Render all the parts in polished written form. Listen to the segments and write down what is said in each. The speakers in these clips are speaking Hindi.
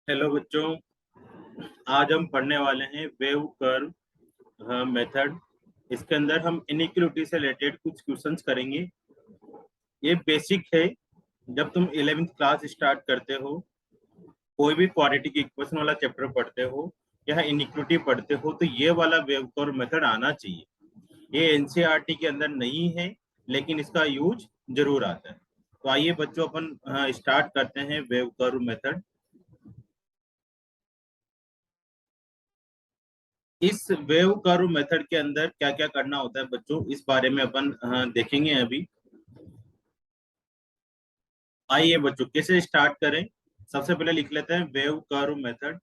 हेलो बच्चों, आज हम पढ़ने वाले हैं वेव कर्व मेथड। इसके अंदर हम इनइक्वालिटी से रिलेटेड कुछ क्वेश्चंस करेंगे। ये बेसिक है। जब तुम 11वीं क्लास स्टार्ट करते हो, कोई भी क्वाड्रेटिक इक्वेशन वाला चैप्टर पढ़ते हो या इनइक्वालिटी पढ़ते हो, तो ये वाला वेव कर्व मेथड आना चाहिए। ये एनसीईआरटी के अंदर नहीं है, लेकिन इसका यूज जरूर आता है। तो आइए बच्चों, अपन स्टार्ट करते हैं वेव कर्व मेथड। इस वेव कर्व मेथड के अंदर क्या क्या करना होता है बच्चों, इस बारे में अपन देखेंगे अभी। आइए बच्चों, कैसे स्टार्ट करें। सबसे पहले लिख लेते हैं wave curve method.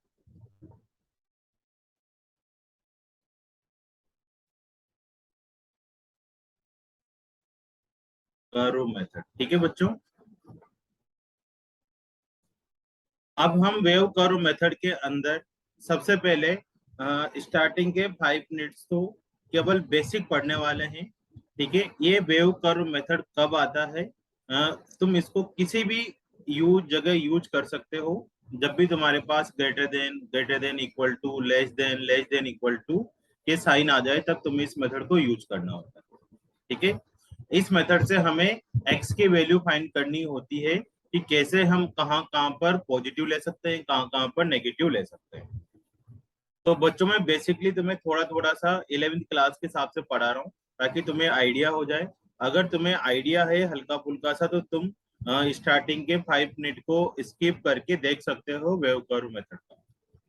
Curve method, ठीक है बच्चों। अब हम वेव कर्व मेथड के अंदर सबसे पहले स्टार्टिंग के 5 मिनट्स तो केवल बेसिक पढ़ने वाले हैं। ठीक है, ये वेव कर्व मेथड कब आता है, तुम इसको किसी भी जगह यूज कर सकते हो। जब भी तुम्हारे पास greater than equal to less than equal to के साइन आ जाए, तब तुम्हें इस मेथड को यूज करना होता है। ठीक है, इस मेथड से हमें एक्स की वैल्यू फाइंड करनी होती है कि कैसे हम कहाँ कहाँ पर पॉजिटिव ले सकते हैं, कहाँ कहाँ पर नेगेटिव ले सकते हैं। तो बच्चों में बेसिकली तुम्हें थोड़ा थोड़ा सा 11वीं क्लास के हिसाब से पढ़ा रहा हूँ, ताकि तुम्हें आइडिया हो जाए। अगर तुम्हें आइडिया है हल्का फुल्का सा, तो तुम स्टार्टिंग के 5 मिनट को स्किप करके देख सकते हो वेव कर्व मेथड का।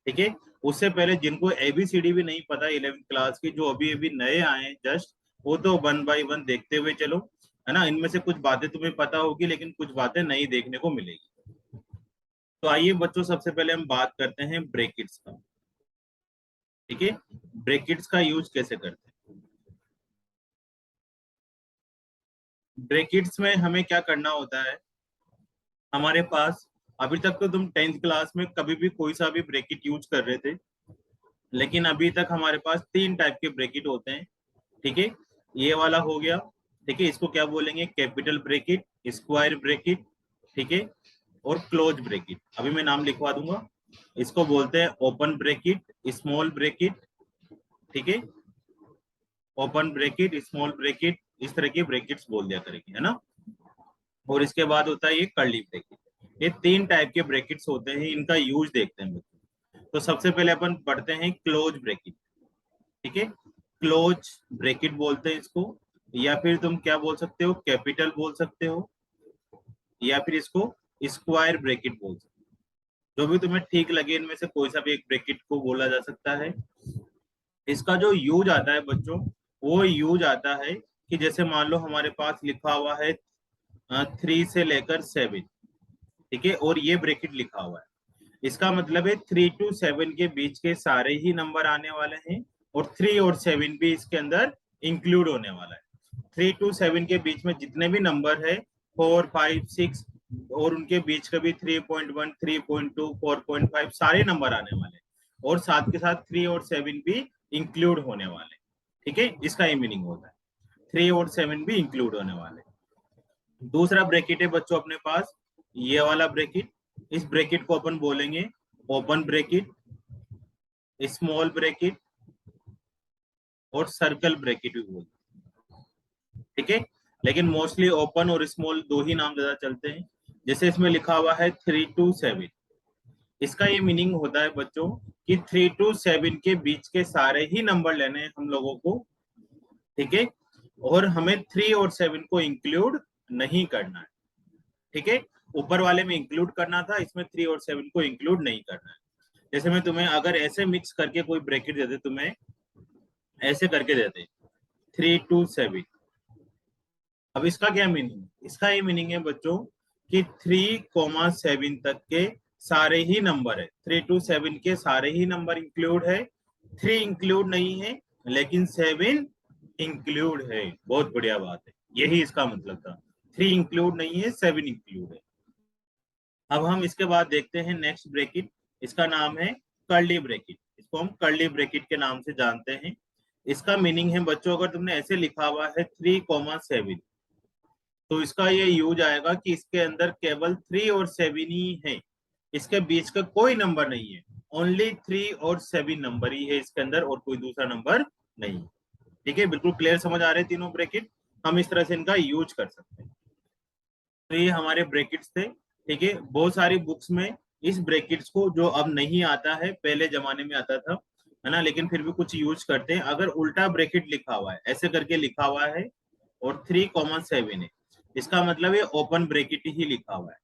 ठीक है, उससे पहले जिनको एबीसीडी भी नहीं पता 11वीं क्लास की, जो अभी अभी नए आए जस्ट, वो तो 1 बाय 1 देखते हुए चलो, है ना। इनमें से कुछ बातें तुम्हें पता होगी, लेकिन कुछ बातें नई देखने को मिलेगी। तो आइए बच्चों, सबसे पहले हम बात करते हैं ब्रैकेट्स का। ठीक है, ब्रैकेट्स का यूज कैसे करते हैं। ब्रैकेट्स में हमें क्या करना होता है, हमारे पास अभी तक तो तुम 10th क्लास में कभी भी कोई सा भी ब्रैकेट यूज कर रहे थे, लेकिन अभी तक हमारे पास 3 टाइप के ब्रैकेट होते हैं। ठीक है, ये वाला हो गया। ठीक है, इसको क्या बोलेंगे, कैपिटल ब्रैकेट, स्क्वायर ब्रैकेट, ठीक है, और क्लोज ब्रैकेट। अभी मैं नाम लिखवा दूंगा। इसको बोलते हैं ओपन ब्रैकेट, स्मॉल ब्रैकेट। ठीक है, ओपन ब्रैकेट, स्मॉल ब्रैकेट, इस तरह के ब्रैकेट्स बोल दिया करेंगे, है ना। और इसके बाद होता है ये कर्ली ब्रैकेट। ये 3 टाइप के ब्रैकेट्स होते हैं, इनका यूज देखते हैं बच्चों। तो सबसे पहले अपन पढ़ते हैं क्लोज ब्रैकेट। ठीक है, क्लोज ब्रैकेट बोलते हैं इसको, या फिर तुम क्या बोल सकते हो, कैपिटल बोल सकते हो, या फिर इसको स्क्वायर ब्रैकेट बोल सकते हो। जो भी तुम्हें ठीक लगे, इनमें से कोई सा भी एक ब्रैकेट को बोला जा सकता है। इसका जो यूज आता है बच्चों, वो यूज आता है कि जैसे मान लो हमारे पास लिखा हुआ है 3 से लेकर 7। ठीक है, और ये ब्रैकेट लिखा हुआ है, इसका मतलब है 3 to 7 के बीच के सारे ही नंबर आने वाले हैं, और 3 और 7 भी इसके अंदर इंक्लूड होने वाला है। 3 to 7 के बीच में जितने भी नंबर है, 4, 5, 6, और उनके बीच का भी 3.1, 3.2, 4.5 सारे नंबर आने वाले हैं, और साथ के साथ 3 और 7 भी इंक्लूड होने वाले। ठीक है, इसका ये मीनिंग होता है, 3 और 7 भी इंक्लूड होने वाले। दूसरा ब्रैकेट है बच्चों अपने पास, ये वाला ब्रैकेट। इस ब्रैकेट को अपन बोलेंगे ओपन ब्रैकेट, स्मॉल ब्रैकेट, और सर्कल ब्रैकेट भी बोलते हैं। ठीक है, लेकिन मोस्टली ओपन और स्मॉल दो ही नाम ज्यादा चलते हैं। जैसे इसमें लिखा हुआ है 3 to 7, इसका ये मीनिंग होता है बच्चों कि 3 to 7 के बीच के सारे ही नंबर लेने हैं हम लोगों को। ठीक है, और हमें 3 और 7 को इंक्लूड नहीं करना है। ठीक है, ऊपर वाले में इंक्लूड करना था, इसमें 3 और 7 को इंक्लूड नहीं करना है। जैसे मैं तुम्हें अगर ऐसे मिक्स करके कोई ब्रैकेट देते, तुम्हें ऐसे करके देते 3 to 7, अब इसका क्या मीनिंग है, इसका ये मीनिंग है बच्चों कि 3, 7 तक के सारे ही नंबर है, 3 to 7 के सारे ही नंबर इंक्लूड है। 3 इंक्लूड नहीं है, लेकिन 7 इंक्लूड है। बहुत बढ़िया बात है, यही इसका मतलब था। 3 इंक्लूड नहीं है, 7 इंक्लूड है। अब हम इसके बाद देखते हैं नेक्स्ट ब्रैकेट, इसका नाम है कर्ली ब्रैकेट। इसको हम कर्ली ब्रैकेट के नाम से जानते हैं। इसका मीनिंग है बच्चों, अगर तुमने ऐसे लिखा हुआ है 3, 7, तो इसका ये यूज आएगा कि इसके अंदर केवल 3 और 7 ही है। इसके बीच का कोई नंबर नहीं है, ओनली 3 और 7 नंबर ही है इसके अंदर, और कोई दूसरा नंबर नहीं। ठीक है, बिल्कुल क्लियर समझ आ रहे हैं तीनों ब्रैकेट, हम इस तरह से इनका यूज कर सकते हैं। तो ये हमारे ब्रैकेट्स थे। ठीक है, बहुत सारी बुक्स में इस ब्रैकेट्स को, जो अब नहीं आता है, पहले जमाने में आता था, है ना, लेकिन फिर भी कुछ यूज करते हैं। अगर उल्टा ब्रैकेट लिखा हुआ है, ऐसे करके लिखा हुआ है और 3,7 है, इसका मतलब ये ओपन ब्रैकेट ही लिखा हुआ है,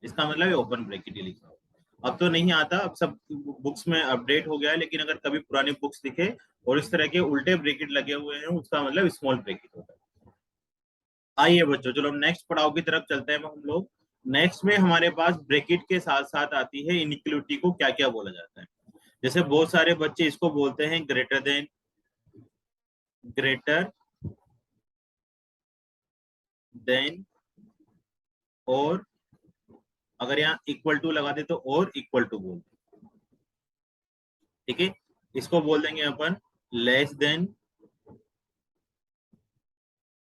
इसका मतलब ये ओपन ब्रैकेट ही लिखा हुआ है। अब तो नहीं आता, अब सब बुक्स में अपडेट हो गया है, लेकिन अगर कभी पुरानी बुक्स दिखे और इस तरह के उल्टे ब्रैकेट लगे हुए हैं, उसका मतलब स्मॉल ब्रैकेट होता है। आइए बच्चों, चलो नेक्स्ट पड़ाव की तरफ चलते हैं हम लोग। नेक्स्ट में हमारे पास ब्रैकेट के साथ साथ आती है इनइक्वलिटी को क्या क्या बोला जाता है। जैसे बहुत सारे बच्चे इसको बोलते हैं ग्रेटर देन, ग्रेटर देन, और अगर यहाँ इक्वल टू लगा दे तो और इक्वल टू बोल दे। ठीक है, इसको बोल देंगे अपन लेस देन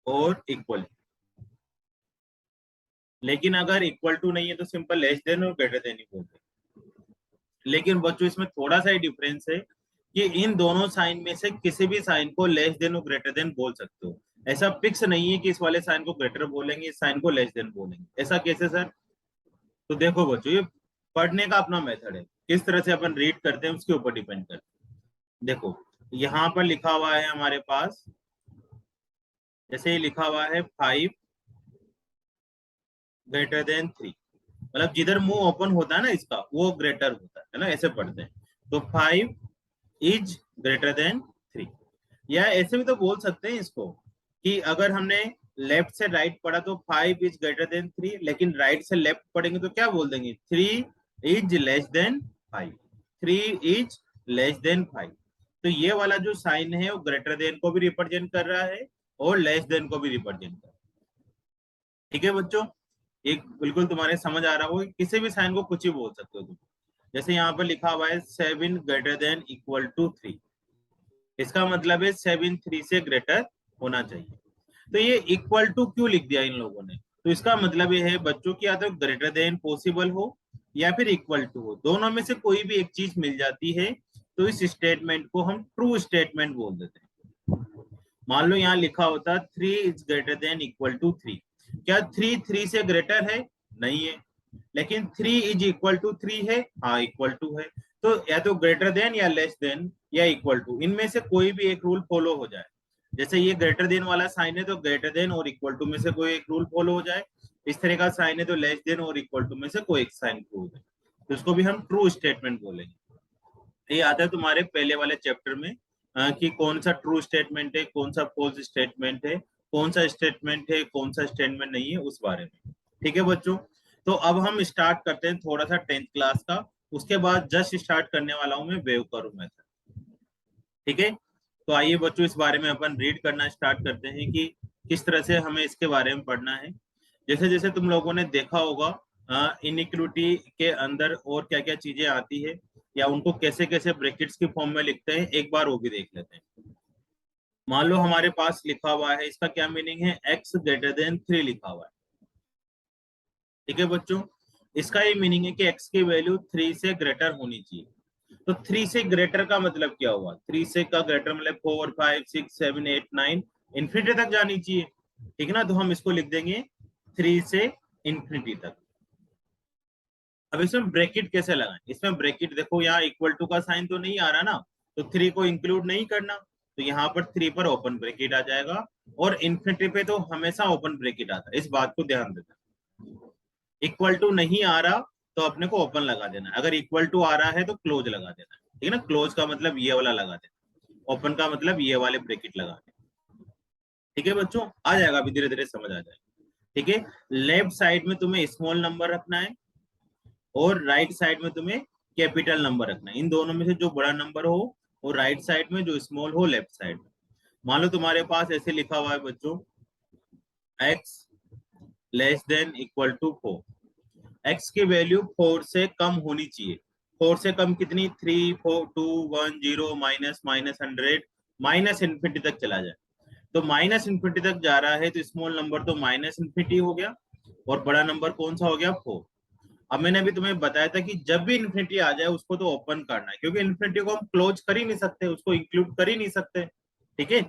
और इक्वल। लेकिन अगर इक्वल टू नहीं है तो सिंपल लेस देन और ग्रेटर देन ही बोलते हैं। लेकिन बच्चों इसमें थोड़ा सा ही डिफरेंस है कि इन दोनों साइन में से किसी भी साइन को लेस देन और ग्रेटर देन बोल सकते हो। ऐसा फिक्स नहीं है कि इस वाले साइन को ग्रेटर बोलेंगे, इस साइन को लेस देन बोलेंगे। ऐसा कैसे सर? तो देखो बच्चों, ये पढ़ने का अपना मेथड है, किस तरह से अपन रीड करते हैं उसके ऊपर डिपेंड करता है। देखो यहाँ पर लिखा हुआ है हमारे पास, जैसे ये लिखा हुआ है 5 ग्रेटर देन 3, मतलब जिधर मुंह ओपन होता है ना इसका, वो ग्रेटर होता है ना, ऐसे पढ़ते हैं। तो 5 इज ग्रेटर देन 3, या ऐसे भी तो बोल सकते हैं इसको कि अगर हमने लेफ्ट से राइट पढ़ा तो 5 इज ग्रेटर देन 3, लेकिन राइट से लेफ्ट पढ़ेंगे तो क्या बोल देंगे? 3 is less then 5, 3 is less then 5। तो ये वाला जो साइन है वो ग्रेटर देन को भी रिप्रेजेंट कर रहा है और लेस देन को भी रिप्रेजेंट कर रहा है। ठीक है बच्चों, एक बिल्कुल तुम्हारे समझ आ रहा हो, किसी भी साइन को कुछ ही बोल सकते हो तुम। जैसे यहाँ पर लिखा हुआ है 7 ग्रेटर देन इक्वल टू 3, इसका मतलब है 7 3 से ग्रेटर होना चाहिए। तो ये इक्वल टू क्यों लिख दिया इन लोगों ने? तो इसका मतलब ये है बच्चों की, या तो ग्रेटर देन पॉसिबल हो या फिर इक्वल टू हो, दोनों में से कोई भी एक चीज मिल जाती है तो इस स्टेटमेंट को हम ट्रू स्टेटमेंट बोल देते हैं। मान लो यहाँ लिखा होता 3 is greater than equal to 3, क्या 3 3 से ग्रेटर है? नहीं है। लेकिन 3 इज इक्वल टू 3 है, हाँ इक्वल टू है। तो या तो ग्रेटर देन या लेस देन या इक्वल टू, इनमें से कोई भी एक रूल फॉलो हो जाए। जैसे ये ग्रेटर देन वाला साइन है तो ग्रेटर देन और इक्वल टू में से कोई एक रूल फॉलो हो जाए। इस तरह का साइन है तो लेस देन और इक्वल टू में से कोई एक साइन फॉलो हो जाए, तो इसको भी हम ट्रू स्टेटमेंट बोलेंगे। ये आता है तुम्हारे पहले वाले चैप्टर में कि कौन सा ट्रू स्टेटमेंट है, कौन सा फॉल्स स्टेटमेंट है, कौन सा स्टेटमेंट है, कौन सा स्टेटमेंट नहीं है, उस बारे में। ठीक है बच्चों, तो अब हम स्टार्ट करते हैं थोड़ा सा 10th क्लास का, उसके बाद जस्ट स्टार्ट करने वाला हूं मैं वेव कर्व मेथड। ठीक है, तो आइए बच्चों इस बारे में अपन रीड करना स्टार्ट करते हैं कि किस तरह से हमें इसके बारे में पढ़ना है। जैसे जैसे तुम लोगों ने देखा होगा इनइक्वलिटी के अंदर और क्या क्या चीजें आती है, या उनको कैसे कैसे ब्रैकेट्स की फॉर्म में लिखते हैं, एक बार वो भी देख लेते हैं। मान लो हमारे पास लिखा हुआ है, इसका क्या मीनिंग है? x ग्रेटर देन 3 लिखा हुआ है। ठीक है बच्चों, इसका ये मीनिंग है कि x की वैल्यू 3 से ग्रेटर होनी चाहिए। तो 3 से ग्रेटर का मतलब क्या हुआ? 3 से का ग्रेटर मतलब 4 5 6 7 8 9 इन्फिनिटी तक जानी चाहिए। ठीक है ना, तो हम इसको लिख देंगे 3 से इन्फिनिटी तक। अब इसमें ब्रैकेट कैसे लगाएं? इसमें ब्रैकेट देखो, यहाँ इक्वल टू का साइन तो नहीं आ रहा ना, तो 3 को इंक्लूड नहीं करना, तो यहाँ पर 3 पर ओपन ब्रैकेट आ जाएगा, और इन्फिनिटी पे तो हमेशा ओपन ब्रैकेट आता है, इस बात को ध्यान देना। इक्वल टू नहीं आ रहा तो अपने को ओपन लगा देना, अगर इक्वल टू आ रहा है तो क्लोज लगा देना। ठीक है ना, क्लोज का मतलब ये वाला लगा देना, ओपन का मतलब ये वाले ब्रैकेट लगा देना। ठीक है बच्चों, आ जाएगा, अभी धीरे धीरे समझ आ जाएगा। ठीक है, लेफ्ट साइड में तुम्हें स्मॉल नंबर रखना है और राइट साइड में तुम्हें कैपिटल नंबर रखना है। इन दोनों में से जो बड़ा नंबर हो वो राइट साइड में, जो स्मॉल हो लेफ्ट साइड में। मान लो तुम्हारे पास ऐसे लिखा हुआ है बच्चों x less than equal to 4, x की वैल्यू 4 से कम होनी चाहिए। 4 से कम कितनी? 3 4 2 1 0 माइनस माइनस 100 माइनस इन्फिनिटी तक चला जाए। तो माइनस इन्फिनिटी तक जा रहा है तो स्मॉल नंबर तो माइनस इन्फिनिटी हो गया, और बड़ा नंबर कौन सा हो गया? 4। अब मैंने अभी तुम्हें बताया था कि जब भी इन्फिनिटी आ जाए उसको तो ओपन करना है, क्योंकि इन्फिनिटी को हम क्लोज कर ही नहीं सकते, उसको इंक्लूड कर ही नहीं सकते। ठीक है,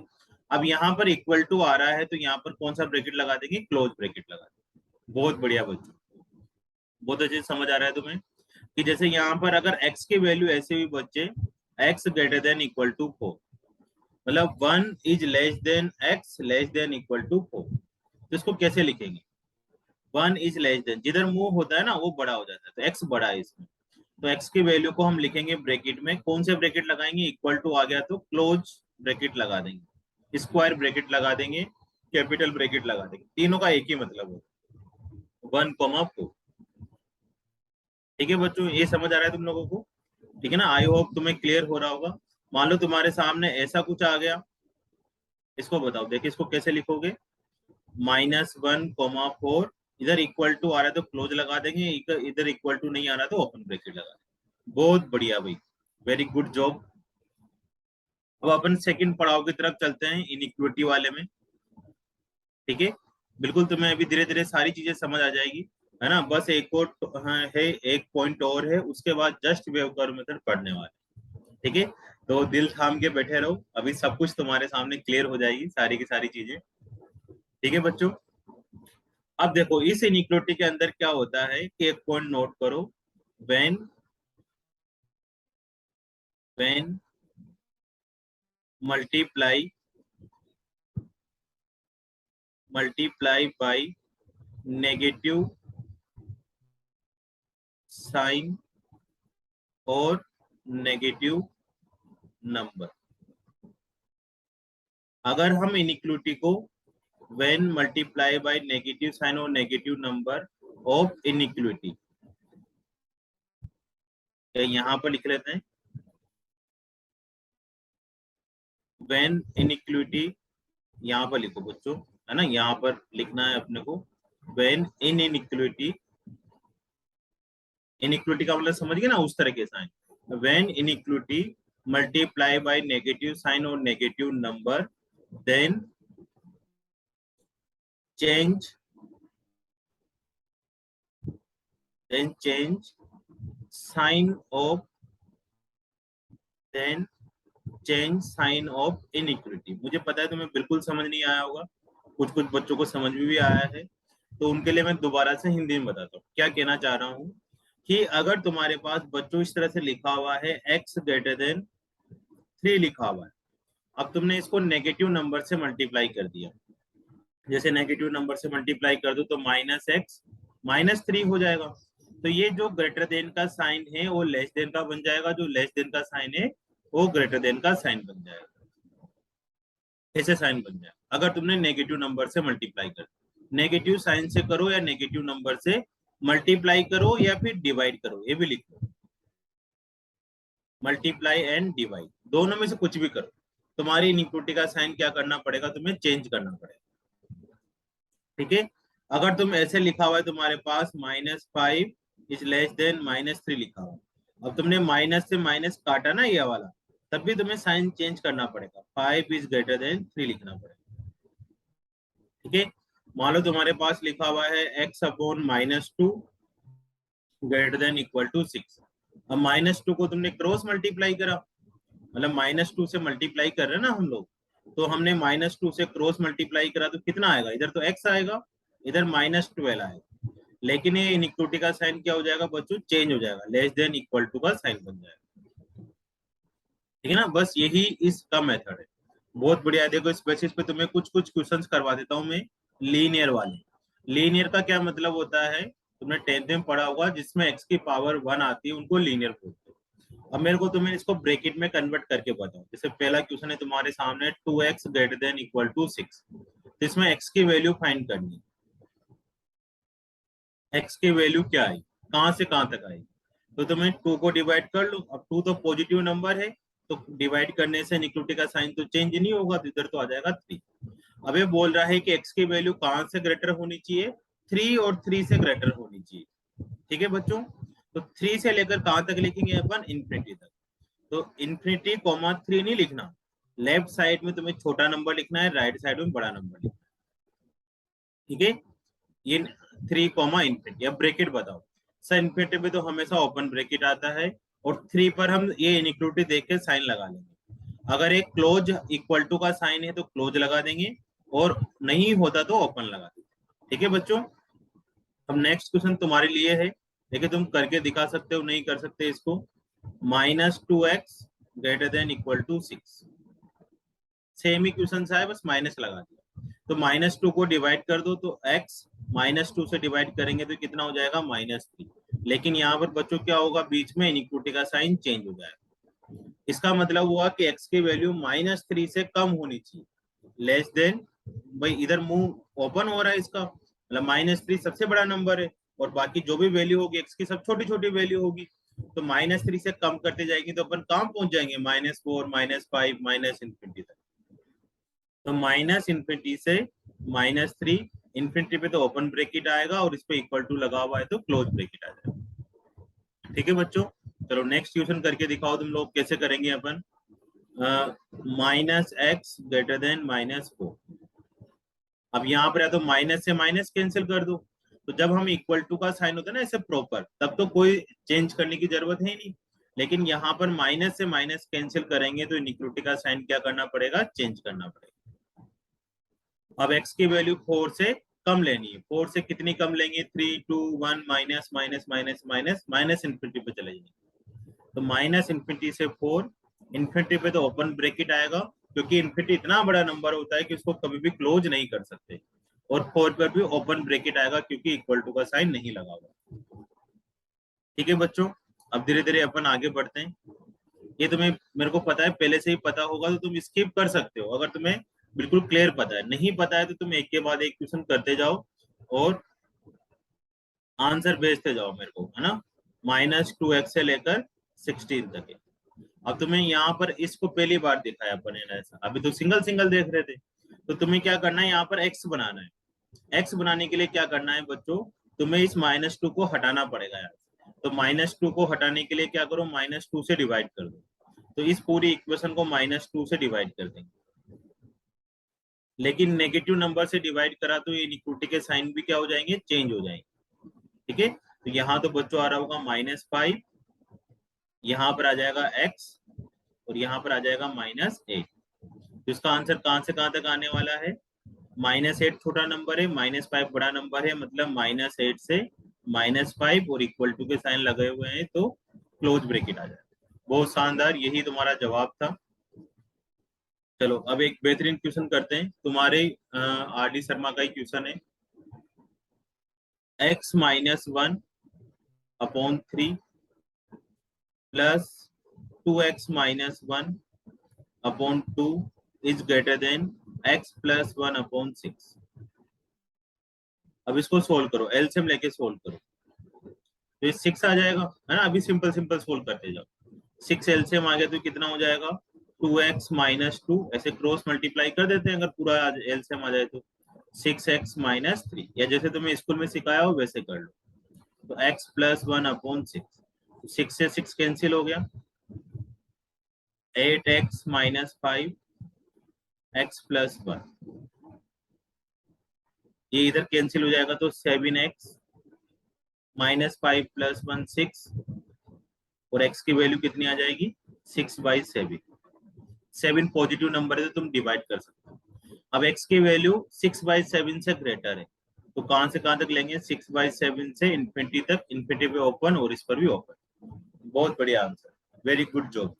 अब यहाँ पर इक्वल टू आ रहा है तो यहाँ पर कौन सा ब्रैकेट लगा देंगे, क्लोज ब्रैकेट लगा देंगे। बहुत बढ़िया बच्चों, बहुत अच्छे से समझ आ रहा है तुम्हें कि जैसे यहाँ पर अगर x की वैल्यू ऐसे भी बच्चे x greater than equal to 4, मतलब 1 is less than x less than equal to 4, तो इसको कैसे लिखेंगे, 1 इज लेस देन, जिधर मूव होता है ना वो बड़ा हो जाता है, तो x बड़ा है इसमें, तो x की वैल्यू को हम लिखेंगे ब्रैकेट में, कौन से ब्रैकेट लगाएंगे, इक्वल टू आ गया तो क्लोज ब्रैकेट लगा देंगे, स्क्वायर ब्रैकेट लगा देंगे, कैपिटल ब्रैकेट लगा देंगे, तीनों का एक ही मतलब होता है, 1,4। ठीक है बच्चों, ये समझ आ रहा है तुम लोगों को, ठीक है ना, आई होप तुम्हें क्लियर हो रहा होगा। मान लो तुम्हारे सामने ऐसा कुछ आ गया, इसको बताओ, देखिए इसको कैसे लिखोगे, -1,4, इधर इक्वल टू आ रहा है तो क्लोज लगा देंगे, इधर इक्वल टू नहीं आ रहा तो ओपन ब्रैकेट लगा देंगे। बहुत बढ़िया भाई, वेरी गुड जॉब। अब अपन सेकंड पड़ाव की तरफ चलते हैं, इनइक्विटी वाले में। ठीक है, बिल्कुल तुम्हें अभी धीरे धीरे सारी चीजें समझ आ जाएगी, है ना, बस एक और है, एक पॉइंट और है, उसके बाद जस्ट वेव कर्व मेथड पढ़ने वाले। ठीक है, तो दिल थाम के बैठे रहो, अभी सब कुछ तुम्हारे सामने क्लियर हो जाएगी, सारी की सारी चीजें। ठीक है बच्चों, अब देखो इस इनइक्वालिटी के अंदर क्या होता है कि एक पॉइंट नोट करो, when when multiply by negative sign और नेगेटिव नंबर, अगर हम इनइक्वालिटी को when multiply by negative sign or negative number of inequality, यहाँ पर लिख लेते हैं when inequality, यहाँ पर लिखो बच्चों, है ना, यहाँ पर लिखना है अपने को when in inequality, inequality का मतलब समझ गए ना, उस तरह के sign, when inequality multiply by negative sign or negative number, then change sign of then change sign of inequality. मुझे पता है तुम्हें बिल्कुल समझ नहीं आया होगा, कुछ कुछ बच्चों को समझ में भी आया है, तो उनके लिए मैं दोबारा से हिंदी में बताता हूँ क्या कहना चाह रहा हूँ, कि अगर तुम्हारे पास बच्चों इस तरह से लिखा हुआ है x ग्रेटर देन 3 लिखा हुआ है, अब तुमने इसको नेगेटिव नंबर से मल्टीप्लाई कर दिया, जैसे नेगेटिव नंबर से मल्टीप्लाई कर दो तो -x -3 हो जाएगा, तो ये जो ग्रेटर देन का साइन है वो लेस देन का बन जाएगा, जो लेस देन का साइन है वो ग्रेटर देन का साइन बन जाएगा, ऐसे साइन बन जाए अगर तुमने नेगेटिव नंबर से मल्टीप्लाई कर, नेगेटिव साइन से करो या नेगेटिव नंबर से मल्टीप्लाई करो या फिर डिवाइड करो, ये भी लिख लो, मल्टीप्लाई एंड डिवाइड, दोनों में से कुछ भी करो, तुम्हारी इनइक्वालिटी का साइन क्या करना पड़ेगा, तुम्हें चेंज करना पड़ेगा। ठीक है, अगर तुम ऐसे लिखा हुआ है तुम्हारे पास -5 इज लेस देन -3 लिखा हुआ, अब तुमने माइनस से माइनस काटा ना ये वाला, तब भी तुम्हें साइन चेंज करना पड़ेगा, 5 इज ग्रेटर देन 3 लिखना पड़ेगा। ठीक है, मान लो तुम्हारे पास लिखा हुआ है x/-2 greater than equal to 6, अब -2 को तुमने क्रॉस मल्टीप्लाई करा, मतलब -2 से मल्टीप्लाई कर रहे हैं ना हम लोग, तो हमने -2 से क्रॉस मल्टीप्लाई करा तो कितना आएगा, इधर तो x आएगा, इधर -12 आएगा, लेकिन ये इनइक्वालिटी का साइन क्या हो जाएगा बच्चों, चेंज हो जाएगा, लेस देन इक्वल टू का साइन बन जाएगा। ठीक है ना, बस यही इसका मेथड है, बहुत बढ़िया। देखो इस बेसिस पे तुम्हें कुछ कुछ क्वेश्चंस करवा देता हूँ मैं, लीनियर वाले। लीनियर का क्या मतलब होता है, तुमने 10th में पढ़ा होगा, जिसमें x की पावर 1 आती है उनको लीनियर बोलते हैं। अब मेरे को तुम्हें इसको ब्रैकेट में कन्वर्ट करके बताओ, जैसे पहला क्वेश्चन है तुम्हारे सामने 2x greater than equal to 6, तो इसमें x की वैल्यू फाइंड करनी है, x की वैल्यू क्या आई, कहां से कहां तक आई, तो तुम्हें 2 को डिवाइड कर लो, अब 2 तो पॉजिटिव नंबर है, तो डिवाइड करने से इनइक्वालिटी का साइन तो चेंज नहीं होगा, तो इधर तो आ जाएगा 3। अब ये बोल रहा है कि x की वैल्यू कहां से ग्रेटर होनी चाहिए, 3 और 3 से ग्रेटर होनी चाहिए। ठीक है बच्चों, तो 3 से लेकर कहां तक लिखेंगे अपन, इन्फिनिटी तक, तो इन्फिनिटी कॉमा 3 नहीं लिखना, लेफ्ट साइड में तुम्हें छोटा नंबर लिखना है, राइट साइड में बड़ा नंबर लिखना है। ठीक है, ये 3 कॉमा इन्फिनिटी। अब ब्रैकेट बताओ, सर इन्फिनिटी पे तो हमेशा ओपन ब्रैकेट आता है, और 3 पर हम ये इनइक्वलिटी देख के साइन लगा लेंगे। अगर एक क्लोज इक्वल टू का साइन है तो क्लोज लगा देंगे, और नहीं होता तो ओपन लगा देंगे। ठीक है बच्चों, अब नेक्स्ट क्वेश्चन तुम्हारे लिए है, देखिए तुम करके दिखा सकते हो, नहीं कर सकते इसको। -2x greater than equal to 6, same ही क्वेश्चन है, बस माइनस लगा दिया। तो -2 को डिवाइड कर दो, तो x -2 से डिवाइड करेंगे तो कितना हो जाएगा -3। लेकिन यहाँ पर बच्चों क्या होगा, बीच में इनइक्वलिटी का साइन चेंज हो जाएगा। इसका मतलब हुआ कि x की वैल्यू -3 से कम होनी चाहिए, लेस देन, भाई इधर मुंह ओपन हो रहा है इसका, मतलब -3 सबसे बड़ा नंबर है, और बाकी जो भी वैल्यू होगी x की सब छोटी छोटी वैल्यू होगी। तो -3 से कम करते जाएंगे तो अपन कहाँ पहुंच जाएंगे, -4, -5, -इन्फिनिटी तक। तो -इन्फिनिटी से -3, इन्फिनिटी पे तो ओपन ब्रैकेट आएगा, और इस पे इक्वल टू लगा हुआ है तो क्लोज ब्रैकेट आ जाएगा। ठीक है बच्चों, चलो नेक्स्ट क्वेश्चन करके दिखाओ तुम लोग, कैसे करेंगे अपन। -x greater then -4। अब यहाँ पर या तो माइनस से माइनस कैंसिल कर दो, तो जब हम इक्वल टू का साइन होता है ना ऐसे प्रॉपर, तब तो कोई चेंज करने की जरूरत है नहीं। लेकिन यहाँ पर माइनस से माइनस कैंसिल करेंगे तो इनइक्वलिटी का साइन क्या करना पड़ेगा, चेंज करना पड़ेगा। अब x की वैल्यू 4 से कम लेनी है, 4 से कितनी कम लेंगे, 3, 2, 1, minus minus minus minus minus infinity पे चले जाएंगे। तो -इन्फिनिटी से 4, इन्फिनिटी पे तो ओपन ब्रैकेट आएगा, क्योंकि इन्फिनिटी इतना बड़ा नंबर होता है कि उसको कभी भी क्लोज नहीं कर सकते, और 4 पर भी ओपन ब्रैकेट आएगा क्योंकि इक्वल टू का साइन नहीं लगा हुआ। ठीक है बच्चों, अब धीरे धीरे अपन आगे बढ़ते हैं। ये तुम्हें, मेरे को पता है पहले से ही पता होगा, तो तुम स्किप कर सकते हो अगर तुम्हें बिल्कुल क्लियर पता है। नहीं पता है तो तुम एक के बाद एक क्वेश्चन करते जाओ और आंसर भेजते जाओ मेरे को, है ना। -2x से लेकर 16 तक है। अब तुम्हें यहाँ पर इसको पहली बार दिखाया अपन ने ऐसा, अभी तो सिंगल सिंगल देख रहे थे। तो तुम्हें क्या करना है, यहाँ पर x बनाना है। x बनाने के लिए क्या करना है बच्चों, तुम्हें इस -2 को हटाना पड़ेगा यार। तो -2 को हटाने के लिए क्या करो, -2 से डिवाइड कर दो। तो इस पूरी इक्वेशन को -2 से डिवाइड कर देंगे। लेकिन नेगेटिव नंबर से डिवाइड करा तो ये इनइक्वलिटी के साइन भी क्या हो जाएंगे, चेंज हो जाएंगे। ठीक है, तो यहाँ तो बच्चों आ रहा होगा -5, यहाँ पर आ जाएगा x, और यहाँ पर आ जाएगा -8। तो इसका आंसर कहाँ से कहाँ तक आने वाला है, -8 छोटा नंबर है, -5 बड़ा नंबर है, मतलब -8 से -5, और इक्वल टू के साइन लगे हुए हैं तो क्लोज ब्रैकेट आ जाएगा। बहुत शानदार, यही तुम्हारा जवाब था। चलो अब एक बेहतरीन क्वेश्चन करते हैं, तुम्हारे आर.डी. शर्मा का ही क्वेश्चन है। x -1 upon 3 plus 2x -1 upon 2 is greater then x plus 1 upon 6। अब इसको सोल्व करो, एलसीएम लेके सोल्व करो, तो ये 6 आ जाएगा, है ना। अभी सिंपल सिंपल सोल्व करते जाओ। 6 एलसीएम आ गया तो कितना हो जाएगा, 2x -2, ऐसे क्रॉस मल्टीप्लाई कर देते हैं अगर पूरा एलसीएम आ जाए तो। 6x -3, या जैसे तुम्हें स्कूल में सिखाया हो वैसे कर लो। तो x प्लस 1 अपॉन 6, 6 से 6 कैंसिल हो गया। 8x -5 x प्लस 1, ये इधर कैंसिल हो जाएगा तो 7x -5 प्लस 1 6, और x की वैल्यू कितनी आ जाएगी, 6/7। 7 पॉजिटिव नंबर है तो तुम डिवाइड कर सकते हो। अब x की वैल्यू 6/7 से ग्रेटर है, तो कहां से कहां तक लेंगे, 6/7 से इन्फिनिटी तक, इन्फिनिटी पे ओपन और इस पर भी ओपन। बहुत बढ़िया आंसर, वेरी गुड जॉब।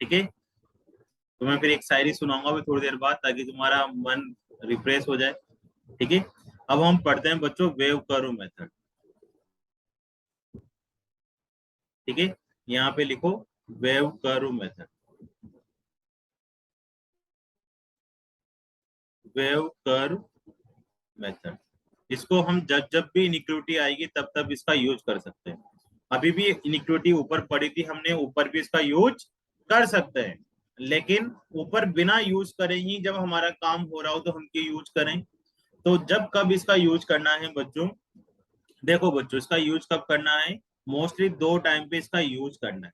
ठीक है, तो मैं फिर एक शायरी सुनाऊंगा भी थोड़ी देर बाद, ताकि तुम्हारा मन रिफ्रेश हो जाए। ठीक है, अब हम पढ़ते हैं बच्चों वेव कर्व मेथड। ठीक है, यहाँ पे लिखो wave curve method. Wave curve method, इसको हम जब जब भी इनइक्वलिटी आएगी तब तब इसका यूज कर सकते हैं। अभी भी इनइक्वलिटी ऊपर पड़ी थी, हमने ऊपर भी इसका यूज कर सकते हैं, लेकिन ऊपर बिना यूज करें ही जब हमारा काम हो रहा हो तो हम की यूज करें। तो जब कब इसका यूज करना है बच्चों, देखो बच्चों इसका यूज कब करना है, मोस्टली 2 टाइम पे इसका यूज करना है।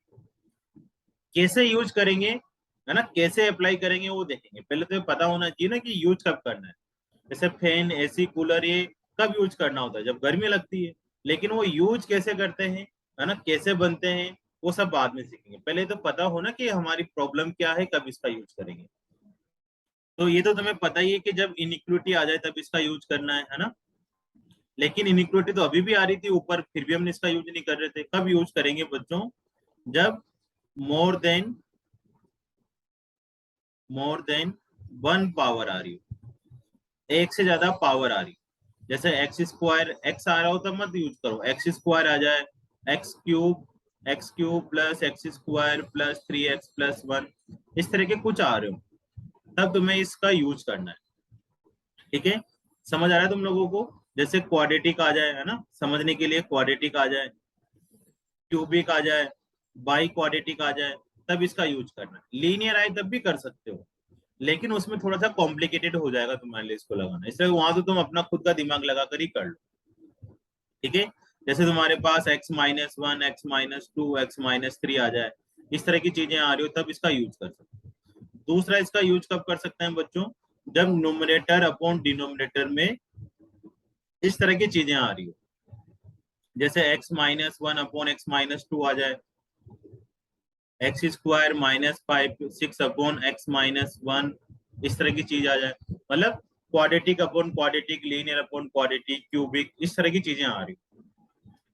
कैसे यूज करेंगे, है ना, कैसे अप्लाई करेंगे वो देखेंगे। पहले तो पता होना चाहिए ना कि यूज कब करना है। जैसे फैन, एसी, कूलर, ये कब यूज करना होता है, जब गर्मी लगती है। लेकिन वो यूज कैसे करते हैं, है ना, कैसे बनते हैं, वो सब बाद में सीखेंगे। पहले तो पता हो ना कि हमारी प्रॉब्लम क्या है, कब इसका यूज करेंगे। तो ये तो तुम्हें पता ही है कि जब इनइक्विटी आ जाए तब इसका यूज करना है ना। लेकिन इनइक्विटी तो अभी भी आ रही थी ऊपर, फिर भी हमने इसका यूज नहीं कर रहे थे। कब यूज करेंगे बच्चों, जब मोर देन वन पावर आ रही हो, एक से ज्यादा पावर आ रही हो। जैसे एक्स स्क्वायर, एक्स आ रहा हो तब मत यूज करो, एक्स स्क्वायर आ जाए, x cube plus x square plus 3x+1, इस तरह के कुछ आ रहे हो, तब तुम्हें इसका यूज करना है। ठीक है, समझ आ रहा है तुम लोगों को। जैसे क्वाड्रेटिक आ जाए, है ना, समझने के लिए क्वाड्रेटिक आ जाए, क्यूबिक आ जाए, बाई क्वाड्रेटिक आ जाए, तब इसका यूज करना है। लीनियर आए तब भी कर सकते हो, लेकिन उसमें थोड़ा सा कॉम्प्लिकेटेड हो जाएगा तुम्हारे लिए इसको लगाना, इसलिए वहां तो तुम अपना खुद का दिमाग लगा कर ही कर लो। ठीक है, जैसे तुम्हारे पास x-1, x-2, x-3 आ जाए, इस तरह की चीजें आ रही हो, तब इसका यूज कर सकते हो। दूसरा इसका यूज कब कर सकते हैं बच्चों, जब न्यूमरेटर अपॉन डिनोमिनेटर में इस तरह की चीजें आ रही हो, जैसे x-1 अपॉन x-2 आ जाए, x² -5 6 अपॉन x-1, इस तरह की चीज आ जाए, मतलब quadratic upon quadratic, linear upon quadratic, cubic, इस तरह की चीजें आ रही,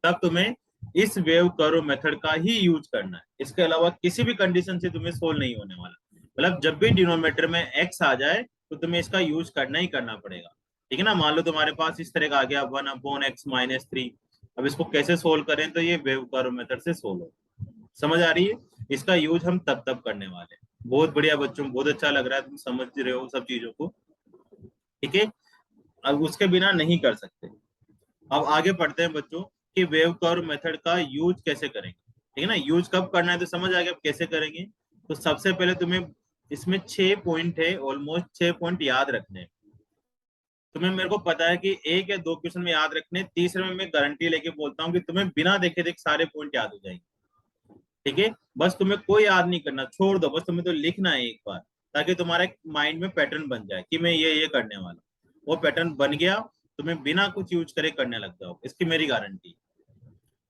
तब तुम्हें इस वेव कर्व मेथड का ही यूज करना है। इसके अलावा किसी भी कंडीशन से तुम्हें सोल्व नहीं होने वाला। मतलब जब भी डिनोमिनेटर में x आ जाए तो तुम्हें इसका यूज करना ही करना पड़ेगा। ठीक है ना, मान लो तुम्हारे पास इस तरह का आ गया 1/x-3, अब इसको कैसे सोल्व करें, तो ये वेव कर्व मेथड से सोल्व हो। समझ आ रही है, इसका यूज हम तब तब करने वाले हैं। बहुत बढ़िया बच्चों, बहुत अच्छा लग रहा है, तुम समझ रहे हो सब चीजों को। ठीक है, अब उसके बिना नहीं कर सकते। अब आगे पढ़ते हैं बच्चों कि वेव कर्व मेथड का यूज कैसे करेंगे। ठीक है ना, यूज कब करना है तो समझ आ गया, अब कैसे करेंगे। तो सबसे पहले तुम्हें इसमें 6 पॉइंट है, ऑलमोस्ट 6 पॉइंट याद रखने हैं। तुम्हें, मेरे को पता है कि एक या दो क्वेश्चन में याद रखने, तीसरे में मैं गारंटी लेके बोलता हूँ कि तुम्हें बिना देखे देख सारे पॉइंट याद हो जाएंगे। ठीक है, बस तुम्हें कोई याद नहीं करना, छोड़ दो, बस तुम्हें तो लिखना है एक बार, ताकि तुम्हारे माइंड में पैटर्न बन जाए कि मैं ये करने वाला हूँ। वो पैटर्न बन गया, तुम्हें बिना कुछ यूज करे करने लग जाओ, इसकी मेरी गारंटी।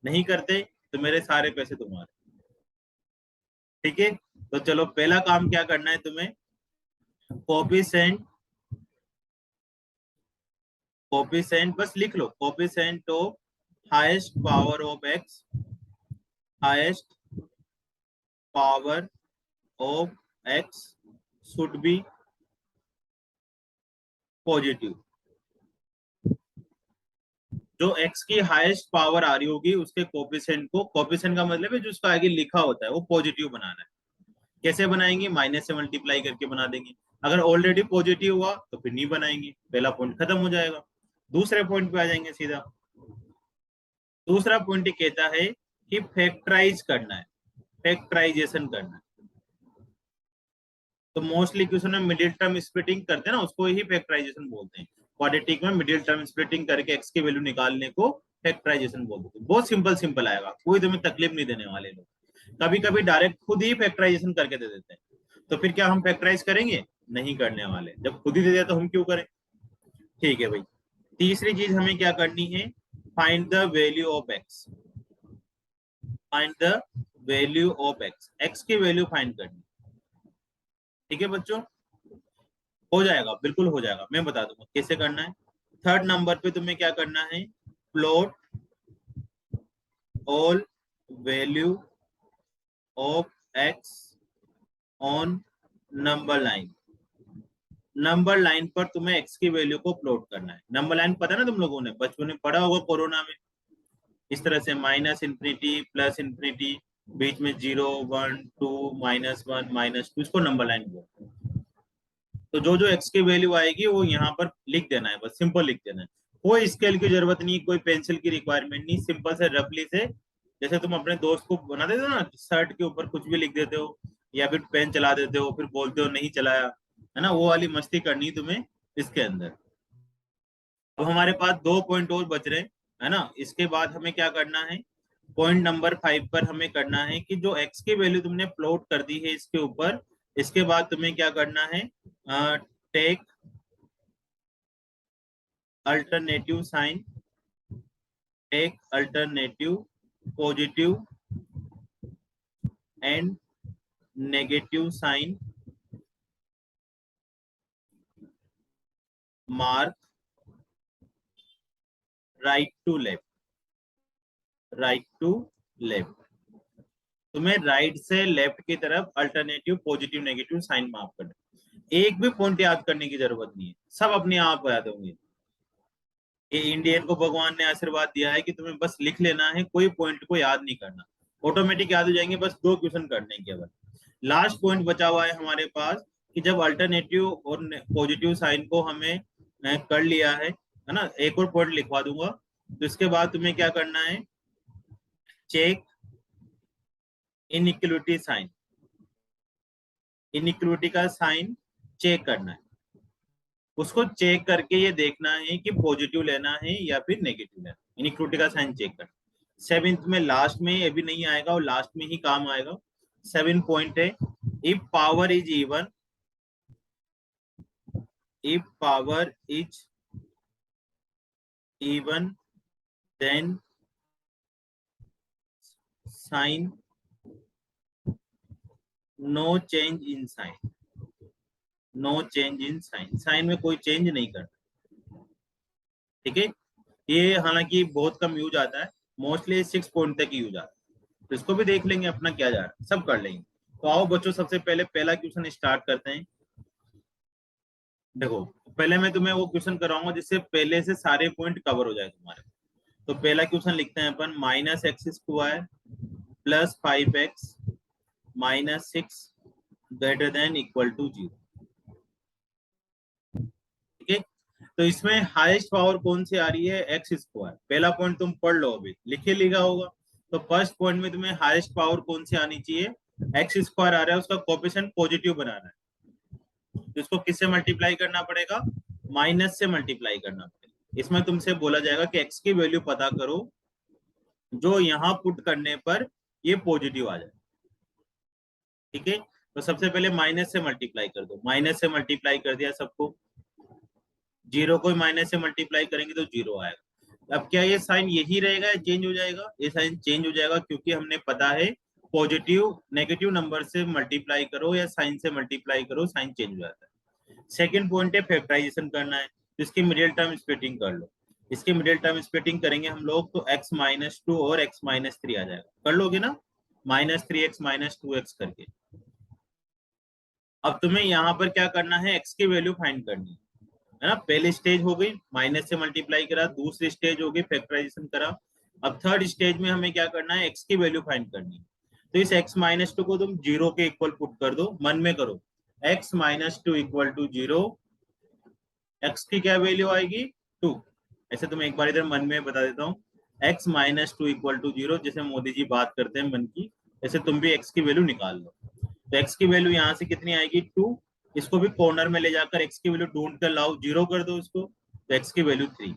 नहीं करते तो मेरे सारे पैसे तुम्हारे। ठीक है, तो चलो पहला काम क्या करना है तुम्हें, कोफिशिएंट, बस लिख लो, coefficient of highest power of x, highest power of x should be positive. जो x की हाईएस्ट पावर आ रही होगी उसके कोफिशिएंट को, कोफिशिएंट का मतलब है जो उसका आगे लिखा होता है, वो पॉजिटिव बनाना है। कैसे बनाएंगे, माइनस से मल्टीप्लाई करके बना देंगे। अगर ऑलरेडी पॉजिटिव हुआ तो फिर नहीं बनाएंगे, पहला पॉइंट खत्म हो जाएगा। दूसरे पॉइंट पे आ जाएंगे सीधा। दूसरा पॉइंट कहता है कि फैक्टराइज करना है, फैक्टराइजेशन करना है। तो मोस्टली क्वेश्चन में मिडिल टर्म स्प्लिटिंग करते हैं ना, उसको ही फैक्टराइजेशन बोलते हैं। क्वाड्रेटिक में मिडिल टर्म स्प्लिटिंग करके एक्स की वैल्यू निकालने को फैक्टराइजेशन बोलते हैं। बहुत सिंपल सिंपल आएगा, कोई तुम्हें तकलीफ नहीं देने वाले लोग। कभी कभी डायरेक्ट खुद ही फैक्टराइजेशन करके दे देते हैं, तो फिर क्या हम फैक्टराइज करेंगे, नहीं करने वाले। जब खुद ही दे दिया तो हम क्यों करें। ठीक है भाई, तीसरी चीज हमें क्या करनी है, find the value of x, find the value of x, x की वैल्यू फाइंड करनी। ठीक है बच्चों, हो जाएगा, बिल्कुल हो जाएगा, मैं बता दूंगा कैसे करना है। थर्ड नंबर पे तुम्हें क्या करना है, plot all value of x on number line. Number line पर तुम्हें एक्स की वैल्यू को प्लॉट करना है। नंबर लाइन पता है ना, तुम लोगों ने बचपन में पढ़ा होगा कोरोना में, इस तरह से -∞, +∞, बीच में 0 1 2 -1 -2, इसको नंबर लाइन बोलते हैं। तो जो जो एक्स की वैल्यू आएगी वो यहाँ पर लिख देना है, बस सिंपल लिख देना है। कोई स्केल की जरूरत नहीं, कोई पेंसिल की रिक्वायरमेंट नहीं, सिंपल से रफली से, जैसे तुम अपने दोस्त को बना देते हो ना, शर्ट के ऊपर कुछ भी लिख देते हो, या फिर पेन चला देते हो फिर बोलते हो नहीं चलाया, है ना, वो वाली मस्ती करनी तुम्हें इसके अंदर। अब हमारे पास 2 पॉइंट और बच रहे हैं, है ना। इसके बाद हमें क्या करना है, पॉइंट नंबर 5 पर हमें करना है कि जो एक्स की वैल्यू तुमने प्लॉट कर दी है इसके ऊपर, इसके बाद तुम्हें क्या करना है, take alternative sign take alternative positive and negative sign, mark right to left, right to left. तुम्हें राइट से लेफ्ट की तरफ alternative positive negative sign mark करना। एक भी पॉइंट याद करने की जरूरत नहीं है, सब अपने आप याद होंगे। ये इंडियन को भगवान ने आशीर्वाद दिया है कि तुम्हें बस लिख लेना है, कोई पॉइंट को याद नहीं करना, ऑटोमेटिक याद हो जाएंगे, बस 2 क्वेश्चन करने के बाद। लास्ट पॉइंट बचा हुआ है हमारे पास कि जब अल्टरनेटिव और पॉजिटिव साइन को हमें कर लिया है ना, एक और पॉइंट लिखवा दूंगा। तो इसके बाद तुम्हें क्या करना है, चेक इनइक्वलिटी साइन, इनइक्वलिटी का साइन चेक करना है। उसको चेक करके ये देखना है कि पॉजिटिव लेना है या फिर नेगेटिव लेना है, इनइक्वलिटी का साइन चेक करना। 7th में लास्ट में ये भी नहीं आएगा और लास्ट में ही काम आएगा। 7 पॉइंट है, if power is even, if power is even then sign no change in sign, no change in sign, sign में कोई चेंज नहीं करना। ठीक है, ये हालांकि बहुत कम यूज आता है, मोस्टली 6 पॉइंट तक यूज आता है। तो इसको भी देख लेंगे अपना क्या जा रहा है, सब कर लेंगे। तो आओ बच्चों, सबसे पहले पहला क्वेश्चन स्टार्ट करते हैं। देखो, पहले मैं तुम्हें वो क्वेश्चन कराऊंगा जिससे पहले से सारे पॉइंट कवर हो जाए तुम्हारे। तो पहला क्वेश्चन लिखते हैं अपन, minus x square plus 5x minus 6 greater than equal to 0। ठीक है, तो इसमें हाईएस्ट पावर कौन सी आ रही है, एक्स स्क्वायर। पहला पॉइंट तुम पढ़ लो, अभी लिखे लिखा होगा। तो फर्स्ट पॉइंट में तुम्हें हाईएस्ट पावर कौन सी आनी चाहिए, एक्स स्क्वायर आ रहा है, उसका कोएफिशिएंट पॉजिटिव बनाना है। तो इसको किससे मल्टीप्लाई करना पड़ेगा, माइनस से मल्टीप्लाई करना पड़ेगा। इसमें तुमसे बोला जाएगा कि एक्स की वैल्यू पता करो जो यहाँ पुट करने पर ये पॉजिटिव आ जाए। ठीक है, तो सबसे पहले माइनस से मल्टीप्लाई कर दो, माइनस से मल्टीप्लाई कर दिया सबको, 0 को माइनस से मल्टीप्लाई करेंगे तो 0 आएगा। अब क्या ये साइन यही रहेगा या चेंज हो जाएगा, ये साइन चेंज हो जाएगा, क्योंकि हमने पता है पॉजिटिव नेगेटिव नंबर से मल्टीप्लाई करो या साइन से मल्टीप्लाई करो, साइन चेंज हो जाता है। सेकंड पॉइंट है फैक्टराइजेशन करना है, तो इसकी मिडिल टर्म स्प्लिटिंग कर लो। इसकी मिडिल टर्म स्प्लिटिंग करेंगे हम लोग तो x माइनस 2 और x माइनस 3 आ जाएगा, कर लोगे ना, माइनस 3x माइनस 2x करके। अब तुम्हें यहाँ पर क्या करना है, x की वैल्यू फाइंड करनी है ना। पहली स्टेज हो गई माइनस से मल्टीप्लाई करा, दूसरी स्टेज हो गई फैक्टराइजेशन करा। अब थर्ड स्टेज में हमें क्या करना है, x की वैल्यू फाइंड करनी है। तो इस x माइनस 2 को तुम 0 के इक्वल पुट कर दो, मन में करो, x minus 2 equal to 0, x की क्या वैल्यू आएगी 2। ऐसे तुम्हें एक बार इधर मन में बता देता हूँ, x माइनस 2 इक्वल टू 0, जैसे मोदी जी बात करते हैं मन की, ऐसे तुम भी x की वैल्यू निकाल लो। तो x की वैल्यू यहाँ से कितनी आएगी 2, इसको भी कॉर्नर में ले जाकर x की वैल्यू ढूंढ कर लाओ, 0 कर दो इसको, तो x की वैल्यू 3।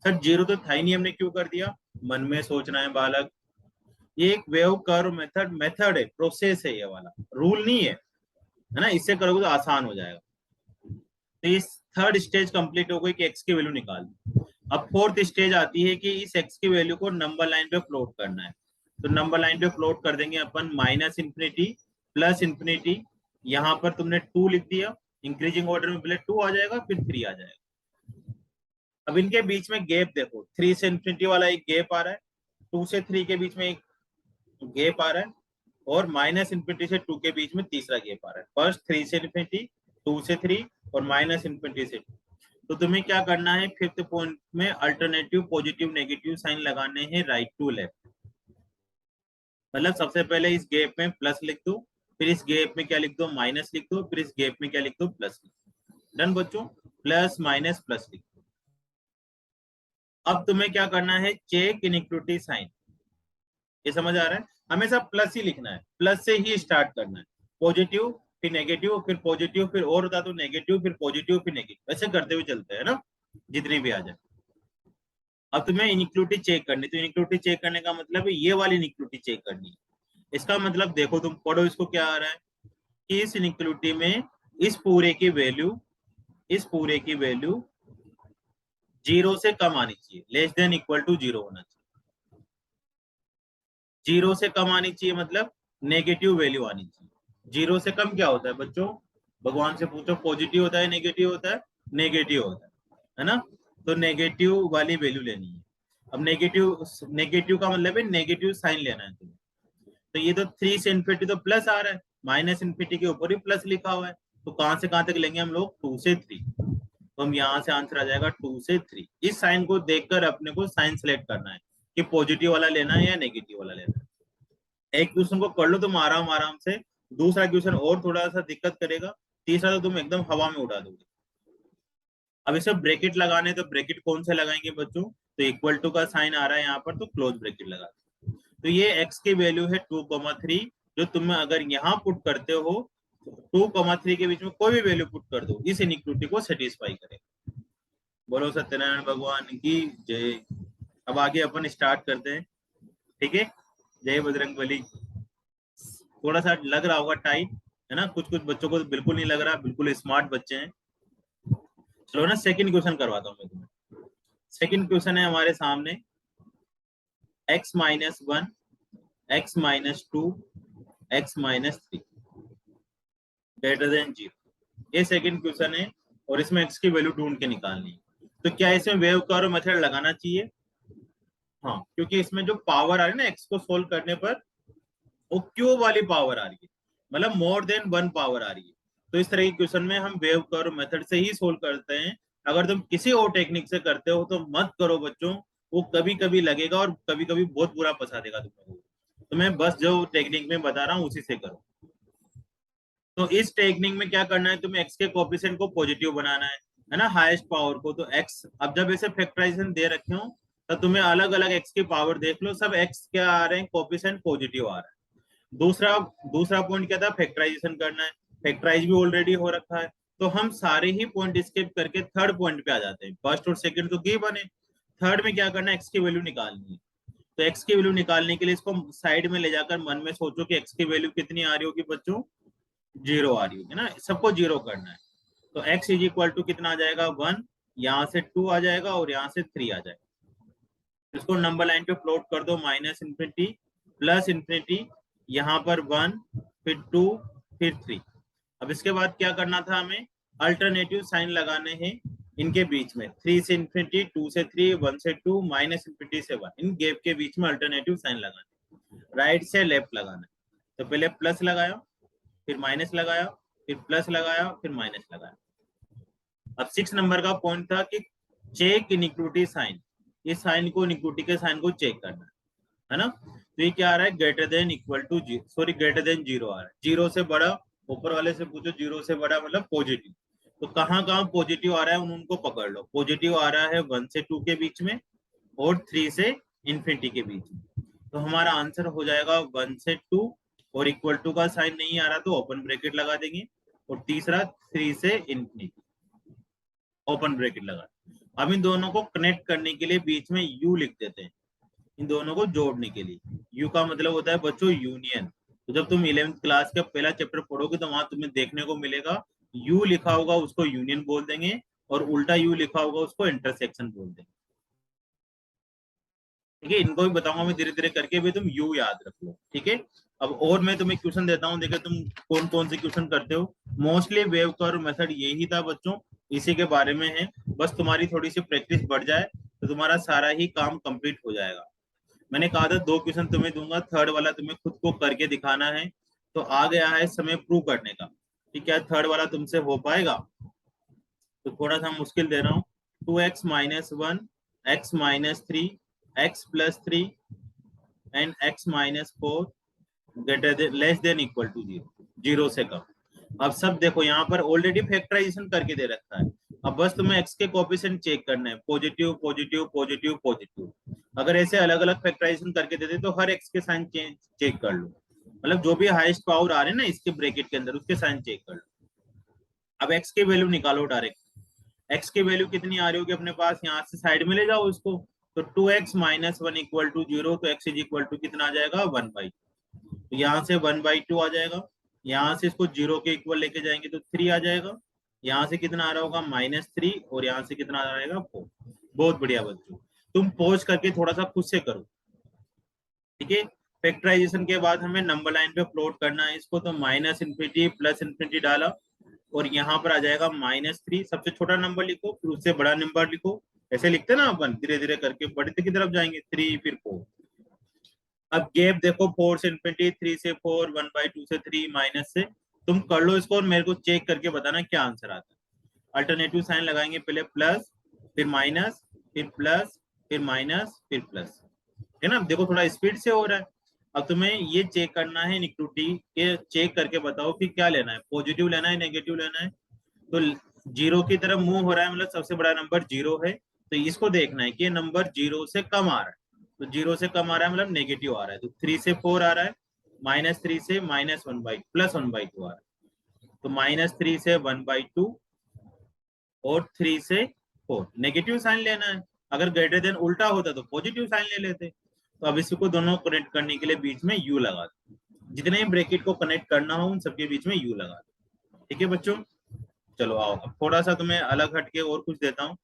सर 0 तो था ही नहीं, हमने क्यों कर दिया, मन में सोचना है बालक। ये एक वेव कर्व मेथड है, प्रोसेस है, ये वाला रूल नहीं है ना, इससे करोगे तो आसान हो जाएगा। तो इस थर्ड स्टेज कंप्लीट हो गई कि x की वैल्यू निकाल दी। अब फोर्थ स्टेज आती है कि इस x की वैल्यू को नंबर लाइन पे प्लॉट करना है। तो नंबर लाइन पे प्लॉट कर देंगे अपन, माइनस इंफिनिटी प्लस इंफिनिटी, यहाँ पर तुमने 2 लिख दिया, इंक्रीजिंग ऑर्डर में पहले 2 आ जाएगा फिर 3 आ जाएगा। अब इनके बीच में गैप देखो, 3 से इंफिनिटी वाला एक गैप आ रहा है, 2 से 3 के बीच में एक गैप आ रहा है, और माइनस इंफिनिटी से 2 के बीच में तीसरा गैप आ रहा है। फर्स्ट 3 से इंफिनिटी, 2 से 3 और माइनस इंफिनिटी से 2। तो तुम्हें क्या करना है, फिफ्थ पॉइंट में अल्टरनेटिव पॉजिटिव नेगेटिव साइन लगाने हैं राइट टू लेफ्ट। मतलब सबसे पहले इस गैप में प्लस लिख दो, फिर इस गैप में क्या लिख दो, माइनस लिख दो, फिर इस गैप में क्या लिख दो, प्लस लिख दो। डन बच्चों, प्लस माइनस प्लस लिख दो। अब तुम्हें क्या करना है, चेक इनइक्वलिटी साइन, ये समझ आ रहा है, हमेशा प्लस ही लिखना है, प्लस से ही स्टार्ट करना है, पॉजिटिव फिर नेगेटिव फिर पॉजिटिव फिर और होता तो नेगेटिव फिर पॉजिटिव फिर नेगेटिव, ऐसे करते हुए चलते हैं ना, जितनी भी आ जाए। अब तुम्हें इनइक्वलिटी चेक करनी, तो इनइक्वलिटी चेक करने का मतलब है ये वाली इनइक्वलिटी चेक करनी है। इसका मतलब देखो, तुम पढ़ो इसको, क्या आ रहा है कि इस इनइक्वलिटी में इस पूरे की वैल्यू, इस पूरे की वैल्यू 0 से कम आनी चाहिए, लेस देन इक्वल टू 0 होना चाहिए। जीरो से कम आनी चाहिए, मतलब नेगेटिव वैल्यू आनी चाहिए। जीरो से कम क्या होता है बच्चों, भगवान से पूछो, पॉजिटिव होता है नेगेटिव होता है, नेगेटिव होता है ना। तो नेगेटिव वाली वैल्यू लेनी है। अब नेगेटिव, नेगेटिव का मतलब है नेगेटिव साइन लेना है तुम्हें। तो ये तो 3 से इन्फिनिटी तो प्लस आ रहा है, माइनस इन्फिनिटी के ऊपर ही प्लस लिखा हुआ है, तो कहां से कहां तक लेंगे हम लोग, 2 से 3। तो हम यहाँ से आंसर आ जाएगा 2 से 3। इस साइन को देखकर अपने को साइन सेलेक्ट करना है कि पॉजिटिव वाला लेना है या नेगेटिव वाला लेना है। एक क्वेश्चन को कर लो तुम आराम आराम से, दूसरा क्वेश्चन और थोड़ा सा दिक्कत करेगा, तीसरा तो तुम एकदम हवा में उड़ा दोगे। अब इसे ब्रैकेट लगाने, तो ब्रैकेट कौन से लगाएंगे बच्चों, तो इक्वल टू का साइन आ रहा है यहाँ पर, तो क्लोज ब्रैकेट लगा। तो ये x की वैल्यू है 2,3, जो तुम अगर यहाँ पुट करते हो, 2,3 के बीच में कोई भी वैल्यू पुट कर दो, इस इनइक्वालिटी को सेटिस्फाई करेगा। बोलो सत्यनारायण भगवान की जय। अब आगे अपन स्टार्ट करते हैं, ठीक है। जय बजरंग बली। थोड़ा सा लग रहा होगा टाइट, है ना, कुछ कुछ बच्चों को तो बिल्कुल नहीं लग रहा, बिल्कुल स्मार्ट बच्चे हैं। चलो ना सेकंड क्वेश्चन करवाता हूँ मैं तुम्हें। सेकंड क्वेश्चन है हमारे सामने, x-1, x-2, x-3 greater than 0। ये सेकंड क्वेश्चन है और इसमें x की वैल्यू ढूंढ के निकालनी है। तो क्या इसमें वेव कर्व मेथड लगाना चाहिए? हाँ, क्योंकि इसमें जो पावर आ रही है ना x को सोल्व करने पर, वो क्यू वाली पावर आ रही है, मतलब मोर देन 1 पावर आ रही है। तो इस तरह के क्वेश्चन में हम वेव कर्व मेथड से ही सोल्व करते हैं। अगर तुम किसी और टेक्निक से करते हो तो मत करो बच्चों, वो कभी कभी लगेगा और कभी कभी बहुत बुरा फंसा देगा तुम्हें। तो मैं बस जो टेक्निक में बता रहा हूँ उसी से करो। तो इस टेक्निक में क्या करना है, तुम्हें x के कोएफिशिएंट को पॉजिटिव बनाना है ना, हाईएस्ट पावर को। तो x, अब जब ऐसे फैक्टराइजेशन दे रखे हो तो तुम्हें अलग अलग x की पावर देख लो, सब x क्या आ रहे हैं, कोएफिशिएंट पॉजिटिव आ रहा है। दूसरा दूसरा पॉइंट क्या था, फैक्टराइजेशन करना है। फैक्टराइज भी ऑलरेडी हो रखा है, तो हम सारे ही पॉइंट स्किप करके थर्ड पॉइंट पे आ जाते हैं। फर्स्ट और सेकंड तो की बने, थर्ड में क्या करना है, x की वैल्यू निकालनी है। तो x की वैल्यू निकालने के लिए इसको साइड में ले जाकर मन में सोचो कि x की वैल्यू कितनी आ रही होगी बच्चों, 0 आ रही होगी ना, सबको 0 करना है। तो x इज इक्वल टू कितना आ जाएगा, 1, यहाँ से 2 आ जाएगा और यहाँ से 3 आ जाएगा। इसको नंबर लाइन पे प्लॉट कर दो, माइनस इन्फिनिटी प्लस इन्फिनिटी, यहाँ पर 1, फिर 2, फिर 3। अब इसके बाद क्या करना था हमें, अल्टरनेटिव साइन लगाने हैं इनके बीच में, 3 से इन्फिनिटी, 2 से 3, 1 से 2, माइनस इन्फिनिटी से 1, इन गैप के बीच में अल्टरनेटिव साइन लगाने, राइट से लेफ्ट लगाना है। तो पहले प्लस लगाया, फिर माइनस लगाया, फिर प्लस लगाया, फिर माइनस लगाया। अब 6 नंबर का पॉइंट था कि चेक इनइक्विटी साइन, इस साइन को, इनइक्विटी के साइन को चेक करना है ना। तो ये क्या आ रहा है, greater than equal to zero, sorry greater than 0 आ रहा है। 0 से बड़ा, ऊपर वाले से पूछो, 0 से बड़ा मतलब पॉजिटिव। तो कहाँ कहाँ पॉजिटिव आ रहा है उनको पकड़ लो। पॉजिटिव आ रहा है 1 से 2 के बीच में और 3 से इन्फिनिटी के बीच में। तो हमारा आंसर हो जाएगा 1 से 2, और इक्वल टू का साइन नहीं आ रहा तो ओपन ब्रैकेट लगा देंगे, और तीसरा 3 से इन्फिनिटी, ओपन ब्रैकेट लगा। अब इन दोनों को कनेक्ट करने के लिए बीच में यू लिख देते हैं, इन दोनों को जोड़ने के लिए। यू का मतलब होता है बच्चों यूनियन। तो जब तुम 11th क्लास का पहला चैप्टर पढ़ोगे तो वहां तुम्हें देखने को मिलेगा, यू लिखा होगा उसको यूनियन बोल देंगे, और उल्टा यू लिखा होगा उसको इंटरसेक्शन बोल देंगे। ठीक है, इनको भी बताऊंगा मैं धीरे धीरे करके, भी तुम यू याद रख लो, ठीक है। अब और मैं तुम्हें क्वेश्चन देता हूँ, देखो तुम कौन कौन से क्वेश्चन करते हो। मोस्टली वेव कर्व मेथड यही था बच्चों, इसी के बारे में है। बस तुम्हारी थोड़ी सी प्रैक्टिस बढ़ जाए तो तुम्हारा सारा ही काम कंप्लीट हो जाएगा। मैंने कहा था 2 क्वेश्चन तुम्हें दूंगा, थर्ड वाला तुम्हें खुद को करके दिखाना है। तो आ गया है समय प्रूव करने का कि क्या थर्ड वाला तुमसे हो पाएगा। तो थोड़ा सा मुश्किल दे रहा हूँ। 2x-1, x-3, x+3 and x-4 greater less than equal to 0, 0 से कम। अब सब देखो यहाँ पर ऑलरेडी फैक्टराइजेशन करके दे रखा है। अब बस तुम्हें x के कोएफिशिएंट चेक करना है, पॉजिटिव पॉजिटिव पॉजिटिव पॉजिटिव। अगर ऐसे अलग अलग फैक्टराइजेशन करके देते तो हर x के साइन चेक कर लो, मतलब जो भी हाईएस्ट पावर आ रहे हैं ना इसके ब्रैकेट के अंदर, उसके साइन चेक कर लो। अब x की वैल्यू निकालो डायरेक्ट। x की वैल्यू कितनी आ रही होगी अपने पास, यहाँ से साइड में ले जाओ इसको। तो 2x-1 इक्वल टू 0, तो x इज इक्वल टू कितना आ जाएगा, 1/2। तो यहाँ से 1/2 आ जाएगा, यहाँ से इसको 0 के इक्वल लेके जाएंगे तो 3 आ जाएगा। यहाँ से कितना आ रहा होगा, -3, और यहाँ से कितना आ जाएगा, 4। बहुत बढ़िया बच्चों, तुम पॉज करके थोड़ा सा खुद से करो, ठीक है। फैक्टराइजेशन के बाद हमें नंबर लाइन पे प्लॉट करना है इसको, तो माइनस इन्फिनिटी प्लस इन्फिनिटी डाला और यहाँ पर आ जाएगा -3। सबसे छोटा नंबर लिखो फिर उससे बड़ा नंबर लिखो, ऐसे लिखते ना अपन, धीरे धीरे करके बड़े की तरफ जाएंगे, 3 फिर 4। अब गैप देखो 4 से इन्फिनिटी, 3 से 4, 1/2 से 3, माइनस से। तुम कर लो इसको और मेरे को चेक करके बताना क्या आंसर आता है। अल्टरनेटिव साइन लगाएंगे, पहले प्लस फिर माइनस फिर प्लस फिर माइनस फिर प्लस, है ना। देखो थोड़ा स्पीड से हो रहा है। अब तुम्हें ये चेक करना है इनइक्वालिटी के, चेक करके बताओ कि क्या लेना है, पॉजिटिव लेना है नेगेटिव लेना है। तो जीरो की तरफ मूव हो रहा है, मतलब सबसे बड़ा नंबर जीरो है, तो इसको देखना है कि ये नंबर जीरो से कम आ रहा है। तो जीरो से कम आ रहा है मतलब नेगेटिव आ रहा है, तो 3 से 4 आ रहा है, -3 से -1/2 +1/2 आ रहा है, तो -3 से 1/2 और 3 से 4 नेगेटिव साइन लेना है। अगर ग्रेटर देन उल्टा होता तो पॉजिटिव साइन ले लेते। तो अब इसको दोनों कनेक्ट करने के लिए बीच में यू लगा दो, जितने ही ब्रैकेट को कनेक्ट करना हो उन सबके बीच में यू लगा दो। ठीक है बच्चों, चलो आओ अब थोड़ा सा तुम्हें अलग हटके और कुछ देता हूँ,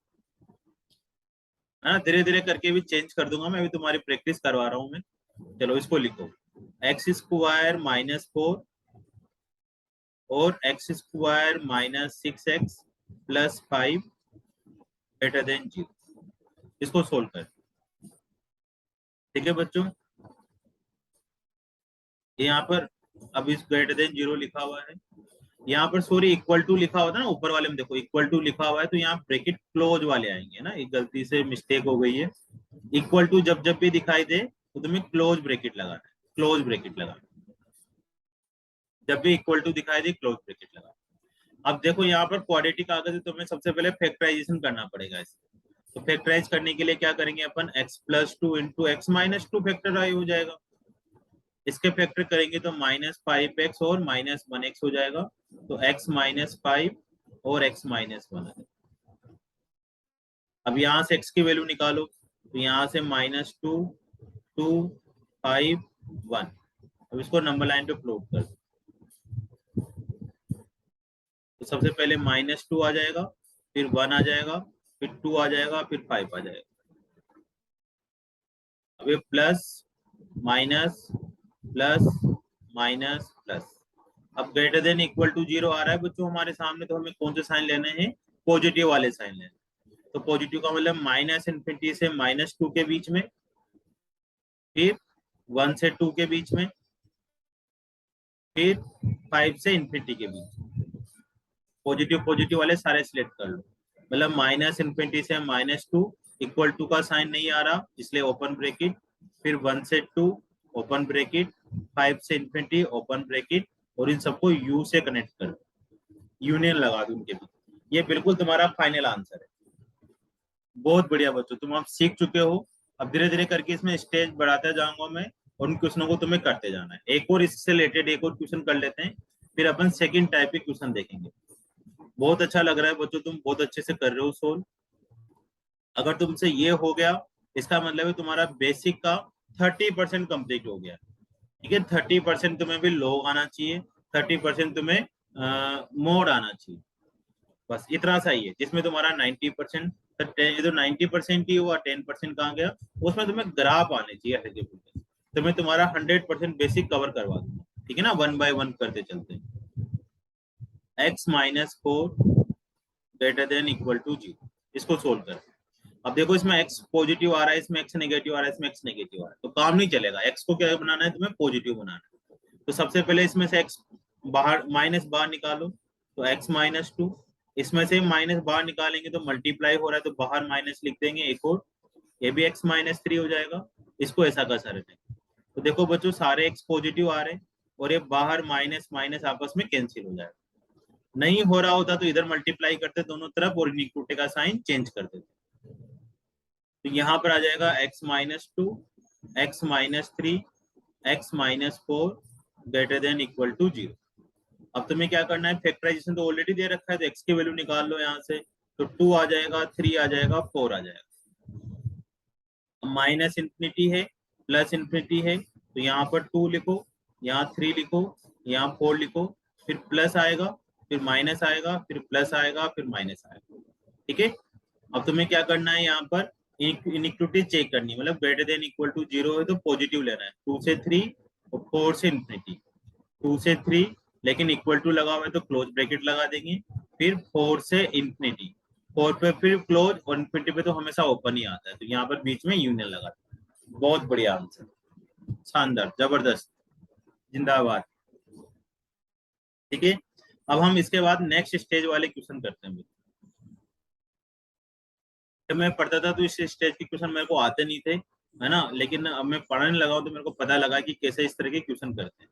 है ना। धीरे धीरे करके भी चेंज कर दूंगा, मैं भी तुम्हारी प्रैक्टिस करवा रहा हूँ मैं। चलो इसको लिखो, x² -4 और x² -6x + 5 > 0। इसको सोल्व कर। ठीक है बच्चों, यहाँ पर अब इस > 0 लिखा हुआ है, यहाँ पर सॉरी इक्वल टू लिखा होता है ना, ऊपर वाले में देखो इक्वल टू लिखा हुआ है, तो यहाँ ब्रैकेट क्लोज वाले आएंगे ना, एक गलती से मिस्टेक हो गई है। इक्वल टू जब जब भी दिखाई दे तो तुम्हें क्लोज ब्रैकेट लगाना है, क्लोज ब्रैकेट लगाना, जब भी इक्वल टू दिखाई दे क्लोज ब्रैकेट लगाना। अब देखो यहाँ पर क्वाड्रेटिक आ गए, तो तुम्हें सबसे पहले फैक्टराइजेशन करना पड़ेगा इसको। तो फैक्टराइज करने के लिए क्या करेंगे अपन, x+2 × x-2 फैक्टराइज हो जाएगा। इसके फैक्टर करेंगे तो -5x और -1x हो जाएगा, तो x -5 और x -1। अब यहाँ से x की वैल्यू निकालो, तो यहाँ से -2 2 5 1। अब इसको नंबर लाइन पे प्लॉट कर दो, तो सबसे पहले -2 आ जाएगा, फिर 1 आ जाएगा, फिर 2 आ जाएगा, फिर 5 आ जाएगा। अब ये plus minus plus minus plus. अब ग्रेटर देन इक्वल टू 0 आ रहा है बच्चों हमारे सामने, तो हमें कौन से साइन लेने हैं, पॉजिटिव वाले साइन लेने। तो पॉजिटिव का मतलब -∞ से -2 के बीच में, फिर 1 से 2 के बीच में, फिर 5 से इन्फिनिटी के बीच। पॉजिटिव पॉजिटिव वाले सारे सिलेक्ट कर लो, मतलब -∞ से -2, इक्वल टू का साइन नहीं आ रहा इसलिए ओपन ब्रैकेट, फिर 1 से 2 ओपन ब्रैकेट, 5 से इन्फिनिटी ओपन ब्रैकेट, और इन सबको यू से कनेक्ट कर दो, यूनियन लगा दो उनके बीच। ये बिल्कुल तुम्हारा फाइनल आंसर है। बहुत बढ़िया बच्चों, तुम आप सीख चुके हो। अब धीरे धीरे करके इसमें स्टेज बढ़ाता जाऊंगा मैं, और उन क्वेश्चनों को तुम्हें करते जाना है। एक और इससे रिलेटेड एक और क्वेश्चन कर लेते हैं, फिर अपन सेकंड टाइप के क्वेश्चन देखेंगे। बहुत अच्छा लग रहा है बच्चों, तुम बहुत अच्छे से कर रहे हो सोल्व। अगर तुमसे ये हो गया, इसका मतलब है तुम्हारा बेसिक का 30% कंप्लीट हो गया। ठीक है, 30% तुम्हें भी लॉग आना चाहिए, 30% तुम्हें मोड आना चाहिए, बस इतना सा ही है, जिसमें तुम्हारा 90%, ये तो 90% ही हुआ, 10% कहाँ गया। उसमें तुम्हें ग्राफ आने चाहिए ऐसे, तुम्हें तुम्हारा 100% बेसिक कवर करवा दूंगा। ठीक है ना, 1 बाय 1 करते चलते हैं। x -4 > 0, इसको सोल्व कर। अब देखो इसमें x पॉजिटिव आ रहा है, इसमें x नेगेटिव आ रहा है, इसमें x नेगेटिव आ रहा है, तो काम नहीं चलेगा। x को क्या बनाना है तुम्हें, पॉजिटिव बनाना है। तो सबसे पहले इसमें से x बाहर, माइनस बाहर निकालो, तो x -2। इसमें से माइनस बाहर निकालेंगे तो मल्टीप्लाई हो रहा है, तो बाहर माइनस लिख देंगे एक और, ये भी x -3 हो जाएगा। इसको ऐसा कर सकते हैं। तो देखो बच्चों सारे x पॉजिटिव आ रहे हैं, और ये बाहर माइनस माइनस आपस में कैंसिल हो जाएगा। नहीं हो रहा होता तो इधर मल्टीप्लाई करते दोनों तरफ और इक्वलिटी का साइन चेंज कर देते। तो यहाँ पर आ जाएगा x -2 x -3 x -4 > 0। अब तुम्हें क्या करना है, फैक्टराइजेशन तो ऑलरेडी दे रखा है, तो x की वैल्यू निकाल लो यहाँ से, तो 2 आ जाएगा, 3 आ जाएगा, 4 आ जाएगा। माइनस इन्फिनिटी है प्लस इन्फिनिटी है, तो यहाँ पर 2 लिखो, यहाँ 3 लिखो, यहाँ 4 लिखो, फिर प्लस आएगा, फिर माइनस आएगा, फिर प्लस आएगा, फिर माइनस आएगा। ठीक है, अब तुम्हें क्या करना है, यहाँ पर इनिक्विटी चेक करनी, मतलब ग्रेटर देन इक्वल टू 0 है तो पॉजिटिव लेना है, 2 से 3 और 4 से इंफिनिटी, 2 से 3 लेकिन इक्वल टू लगा हुआ है तो क्लोज ब्रैकेट लगा देंगे, फिर 4 से इंफिनिटी, 4 पे फिर क्लोज और इंफिनिटी पे तो हमेशा ओपन ही आता है, तो यहाँ पर बीच में यूनियन लगा देंगे। बहुत बढ़िया आंसर, शानदार, जबरदस्त, जिंदाबाद। ठीक है, अब हम इसके बाद नेक्स्ट स्टेज वाले क्वेश्चन करते हैं। जब मैं पढ़ता था तो इस स्टेज के क्वेश्चन मेरे को आते नहीं थे, है ना, लेकिन अब मैं पढ़ने लगा हूं तो मेरे को पता लगा कि कैसे इस तरह के क्वेश्चन करते हैं।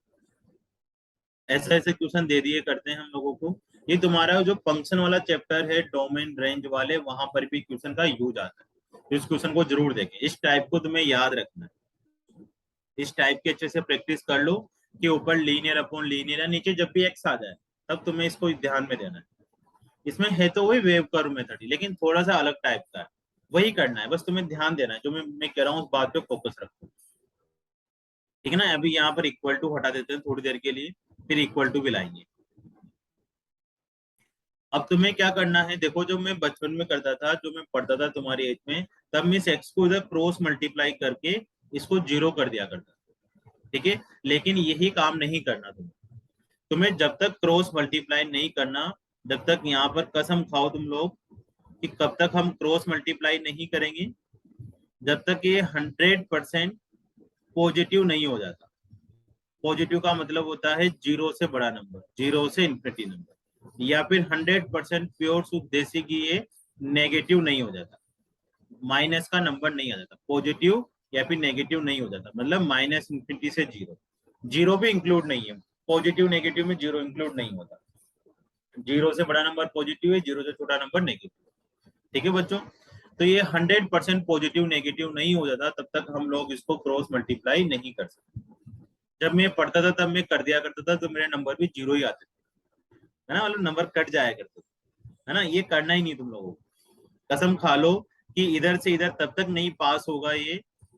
ऐसे ऐसे क्वेश्चन दे दिए करते हैं हम लोगों को। ये तुम्हारा जो फंक्शन वाला चैप्टर है, डोमेन रेंज वाले, वहां पर भी क्वेश्चन का यूज आता है, तो इस क्वेश्चन को जरूर देखें। इस टाइप को तुम्हें याद रखना है, इस टाइप के अच्छे से प्रैक्टिस कर लो कि ऊपर लीनियर अपॉन लीनियर है, नीचे जब भी एक्स आ जाए तब तुम्हें इसको ध्यान में देना है। इसमें है तो वही वेव कर्व मेथड, लेकिन थोड़ा सा अलग टाइप का है, वही करना है, बस तुम्हें ध्यान देना है, जो मैं कह रहा हूँ उस बात पे फोकस रखो। ठीक है ना, अभी यहाँ पर इक्वल टू हटा देते हैं थोड़ी देर के लिए, फिर इक्वल टू भी लाएंगे। अब तुम्हें क्या करना है, देखो जो मैं बचपन में करता था, जो मैं पढ़ता था तुम्हारी एज में, तब मैं एक्स को इधर क्रॉस मल्टीप्लाई करके इसको 0 कर दिया करता था। ठीक है, लेकिन यही काम नहीं करना तुम्हें, तुम्हें जब तक क्रॉस मल्टीप्लाई नहीं करना, जब तक यहाँ पर कसम खाओ तुम लोग कि कब तक हम क्रॉस मल्टीप्लाई नहीं करेंगे, जब तक ये 100% पॉजिटिव नहीं हो जाता। पॉजिटिव का मतलब होता है 0 से बड़ा नंबर, 0 से इन्फिनिटी नंबर, या फिर 100% प्योर शुद्ध देसी की ये नेगेटिव नहीं हो जाता, माइनस का नंबर नहीं आ जाता, पॉजिटिव या फिर नेगेटिव नहीं हो जाता, मतलब माइनस इन्फिनिटी से 0, 0 भी इंक्लूड नहीं है, पॉजिटिव नेगेटिव में 0 इंक्लूड नहीं होता। 0 से बड़ा नंबर पॉजिटिव है, 0 से छोटा नंबर नेगेटिव। ठीक है बच्चों, तो ये 100% पॉजिटिव नेगेटिव नहीं हो जाता, तब तक हम लोग इसको क्रॉस मल्टीप्लाई नहीं कर सकते। जब मैं पढ़ता था तब मैं कर दिया करता था, तो मेरे नंबर भी 0 ही आते थे, है ना, मतलब नंबर कट जाया करते थे, है ना। ये करना ही नहीं तुम लोगों को, कसम खा लो कि इधर से इधर तब तक नहीं पास होगा ये।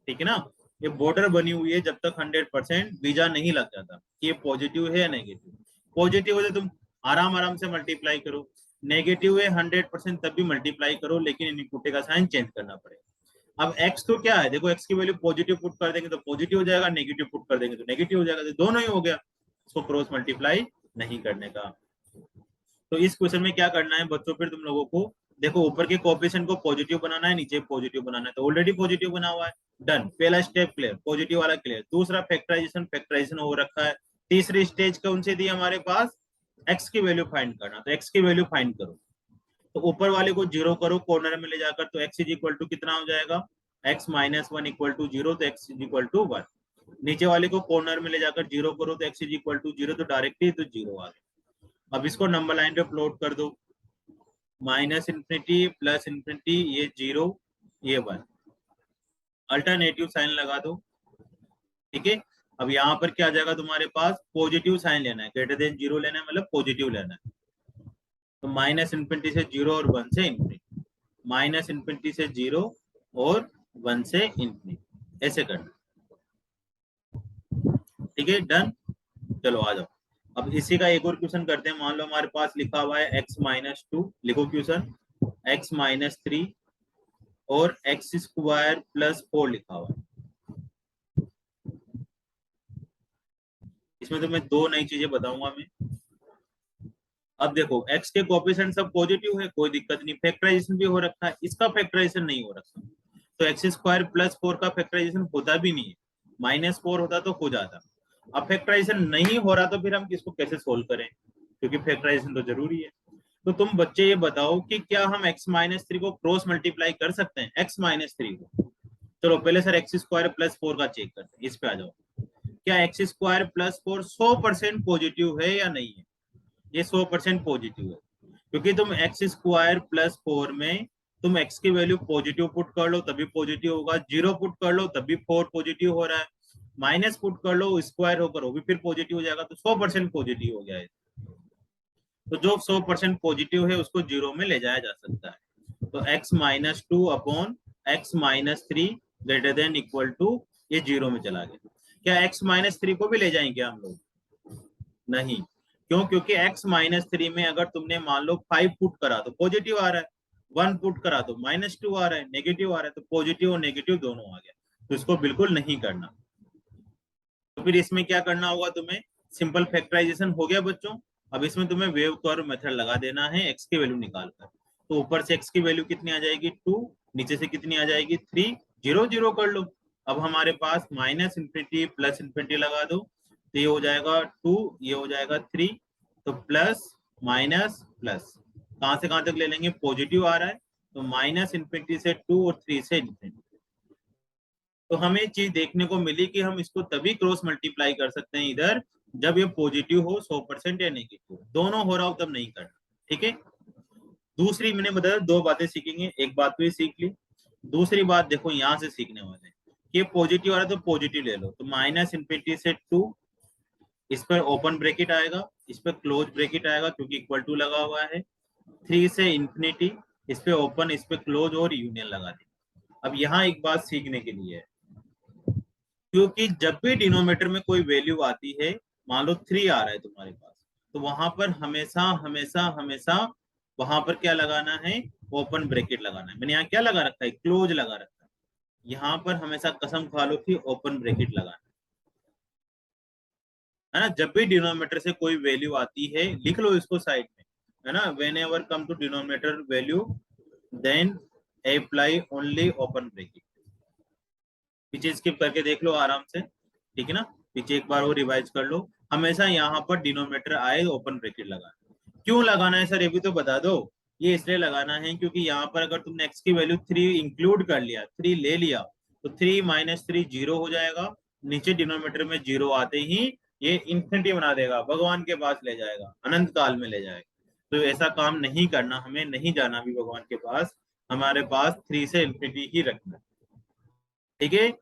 ठीक है ना, ये बॉर्डर बनी हुई है, जब तक 100% वीजा नहीं लग जाता कि ये पॉजिटिव है या नेगेटिव। पॉजिटिव है तो तुम आराम आराम से मल्टीप्लाई करो, नेगेटिव है 100% तब भी मल्टीप्लाई करो, लेकिन इनपुट का साइन चेंज करना पड़ेगा। अब x तो क्या है, देखो x की वैल्यू पॉजिटिव पुट कर देंगे तो पॉजिटिव हो जाएगा, नेगेटिव पुट कर देंगे तो नेगेटिव हो जाएगा, तो दोनों ही हो गया, इसको क्रॉस मल्टीप्लाई नहीं करने का। तो इस क्वेश्चन में क्या करना है बच्चों, फिर तुम लोगों को देखो ऊपर के कोएफिशिएंट को पॉजिटिव बनाना है, नीचे पॉजिटिव बनाना है, तो ऑलरेडी पॉजिटिव बना हुआ है, डन, पहला स्टेप क्लियर, पॉजिटिव वाला क्लियर। दूसरा फैक्टराइजेशन, फैक्टराइजेशन हो रखा है। तीसरी स्टेज कौन सी थी हमारे पास, एक्स की वैल्यू फाइंड करना, तो एक्स की वैल्यू फाइंड करो, तो ऊपर वाले को 0 करो कॉर्नर में ले जाकर, तो x इज इक्वल टू कितना हो जाएगा, x माइनस 1 इक्वल टू 0, तो x इज इक्वल टू 1। नीचे वाले को कॉर्नर में ले जाकर 0 करो, तो x इज इक्वल टू 0, तो डायरेक्टली तो 0 आ गया। अब इसको नंबर लाइन पे प्लॉट कर दो, माइनस इन्फिनिटी प्लस इन्फिनिटी, ये 0 ये 1, अल्टरनेटिव साइन लगा दो। ठीक है, अब यहाँ पर क्या आ जाएगा तुम्हारे पास, पॉजिटिव साइन लेना है, ग्रेटर देन 0 लेना है, मतलब पॉजिटिव लेना है, तो माइनस इन्फिनिटी से 0 और 1 से इन्फिनिटी, माइनस इन्फिनिटी से 0 और 1 से इन्फिनिटी, ऐसे करना। ठीक है, डन, चलो आ जाओ। अब इसी का एक और क्वेश्चन करते हैं। मान लो हमारे पास लिखा हुआ है x माइनस 2, लिखो क्वेश्चन, x माइनस 3 और एक्स स्क्वायर प्लस 4 लिखा हुआ है। इसमें तो मैं दो नई चीजें बताऊंगा मैं। अब देखो x के कोएफिशिएंट सब पॉजिटिव है, कोई दिक्कत नहीं, फैक्टराइजेशन भी हो रखा है, इसका फैक्टराइजेशन नहीं हो रखा, तो एक्स स्क्वायर प्लस 4 का फैक्टराइजेशन होता भी नहीं है, -4 होता तो हो जाता। अब फैक्टराइजेशन नहीं हो रहा, तो फिर हम इसको कैसे सोल्व करें, क्योंकि फैक्टराइजेशन तो जरूरी है। तो तुम बच्चे ये बताओ कि क्या हम x माइनस 3 को क्रॉस मल्टीप्लाई कर सकते हैं, x माइनस 3 को। चलो पहले सर एक्स स्क्वायर प्लस 4 का चेक करते हैं, इस पे आ जाओ। क्या एक्स स्क्वायर प्लस 4 100% पॉजिटिव है या नहीं है, ये 100% पॉजिटिव है, क्योंकि तुम एक्स स्क्वायर प्लस 4 में तुम x की वैल्यू पॉजिटिव पुट कर लो तभी पॉजिटिव होगा, 0 पुट कर लो तभी 4 पॉजिटिव हो रहा है, माइनस पुट कर लो स्क्वायर होकर वो भी फिर पॉजिटिव हो जाएगा, तो 100% पॉजिटिव हो गया है। तो जो 100% पॉजिटिव है उसको 0 में ले जाया जा सकता है, तो x minus 2 upon x minus 3 greater than equal to, ये 0 में चला गया। क्या x माइनस 3 को भी ले जाएंगे हम लोग, नहीं, क्यों, क्योंकि x माइनस 3 में अगर तुमने मान लो 5 पुट करा तो पॉजिटिव आ रहा है, 1 पुट करा दो, -2 आ रहा है, नेगेटिव आ रहा है, तो पॉजिटिव और नेगेटिव दोनों आ गया, तो इसको बिल्कुल नहीं करना। तो फिर इसमें क्या करना होगा तुम्हें, सिंपल फैक्टराइजेशन हो गया बच्चों। अब इसमें तुम्हें वेव कर्व मेथड लगा देना है एक्स की वैल्यू निकाल कर। तो ऊपर से एक्स की वैल्यू कितनी आ जाएगी 2, नीचे से कितनी आ जाएगी 3, 0 0 कर लो। अब हमारे पास माइनस इन्फिनिटी प्लस इन्फिनिटी लगा दो, तो ये हो जाएगा 2, ये हो जाएगा 3, तो प्लस माइनस प्लस, कहां से कहां तक ले लेंगे, पॉजिटिव आ रहा है, तो माइनस इन्फिनिटी से 2 और 3 से इन्फिनिटी। तो हमें चीज देखने को मिली कि हम इसको तभी क्रॉस मल्टीप्लाई कर सकते हैं इधर, जब ये पॉजिटिव हो 100% या नेगेटिव, दोनों हो रहा हो तब नहीं करना। ठीक है, दूसरी मैंने बताया 2 बातें सीखेंगे, एक बात तो ये सीख ली, दूसरी बात देखो यहाँ से सीखने वाले हैं कि पॉजिटिव आ रहा है तो पॉजिटिव ले लो, तो माइनस इन्फिनिटी से 2, इस पर ओपन ब्रेकेट आएगा, इस पर क्लोज ब्रेकेट आएगा क्योंकि इक्वल टू लगा हुआ है, 3 से इन्फिनिटी, इस पे ओपन, इस पे क्लोज और यूनियन लगा दी। अब यहाँ एक बात सीखने के लिए है, क्योंकि जब भी डिनोमीटर में कोई वैल्यू आती है, मान लो 3 आ रहा है तुम्हारे पास, तो वहां पर हमेशा हमेशा हमेशा वहां पर क्या लगाना है, ओपन ब्रैकेट लगाना है। मैंने यहाँ क्या लगा रखा है, क्लोज लगा रखा है, यहाँ पर हमेशा कसम खा लो कि ओपन ब्रैकेट लगाना है ना। जब भी डिनोमीटर से कोई वैल्यू आती है, लिख लो इसको साइड में, है ना, whenever come to denominator value then apply only open bracket. पीछे स्किप करके देख लो आराम से, ठीक है ना, पीछे एक बार वो रिवाइज कर लो। हमेशा यहाँ पर डिनोमीटर आए ओपन ब्रैकेट लगाना। क्यों लगाना है सर, ये भी तो बता दो। ये इसलिए लगाना है क्योंकि यहाँ पर अगर तुमने x की वैल्यू 3 इंक्लूड कर लिया, 3 ले लिया, तो 3 - 3 0 हो जाएगा, नीचे डिनोमीटर में 0 आते ही ये इंफिनिटी बना देगा, भगवान के पास ले जाएगा, अनंत काल में ले जाएगा। तो ऐसा काम नहीं करना, हमें नहीं जाना भी भगवान के पास, हमारे पास 3 से इंफिनिटी ही रखना है। ठीक है,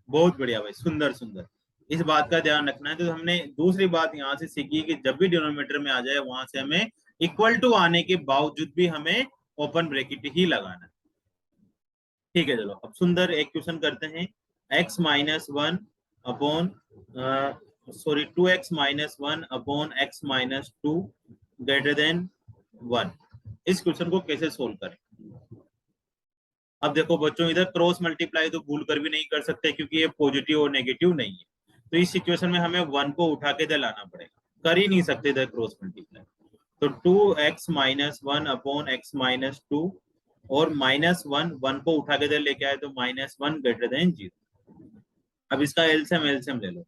बहुत बढ़िया भाई, सुंदर सुंदर, इस बात का ध्यान रखना है। तो हमने दूसरी बात यहाँ से सीखी कि जब भी डिनोमिनेटर में आ जाए वहां से हमें इक्वल टू आने के बावजूद भी हमें ओपन ब्रैकेट ही लगाना है। ठीक है, चलो अब सुंदर एक क्वेश्चन करते हैं, x - 1 upon sorry 2x - 1 upon x - 2 greater than 1। इस क्वेश्चन को कैसे सोल्व करें। अब देखो बच्चों, इधर क्रॉस मल्टीप्लाई तो भूल कर भी नहीं कर सकते क्योंकि ये पॉजिटिव और नेगेटिव नहीं है, तो इस सिचुएशन में हमें 1 को उठा के इधर लाना पड़ेगा, कर ही नहीं सकते इधर क्रॉस मल्टीप्लाई। तो 2x - 1 अपॉन x - 2 और -1 को उठा के इधर लेके आए तो -1 ग्रेटर देन 0। अब इसका एलसीएम एलसीएम ले लो,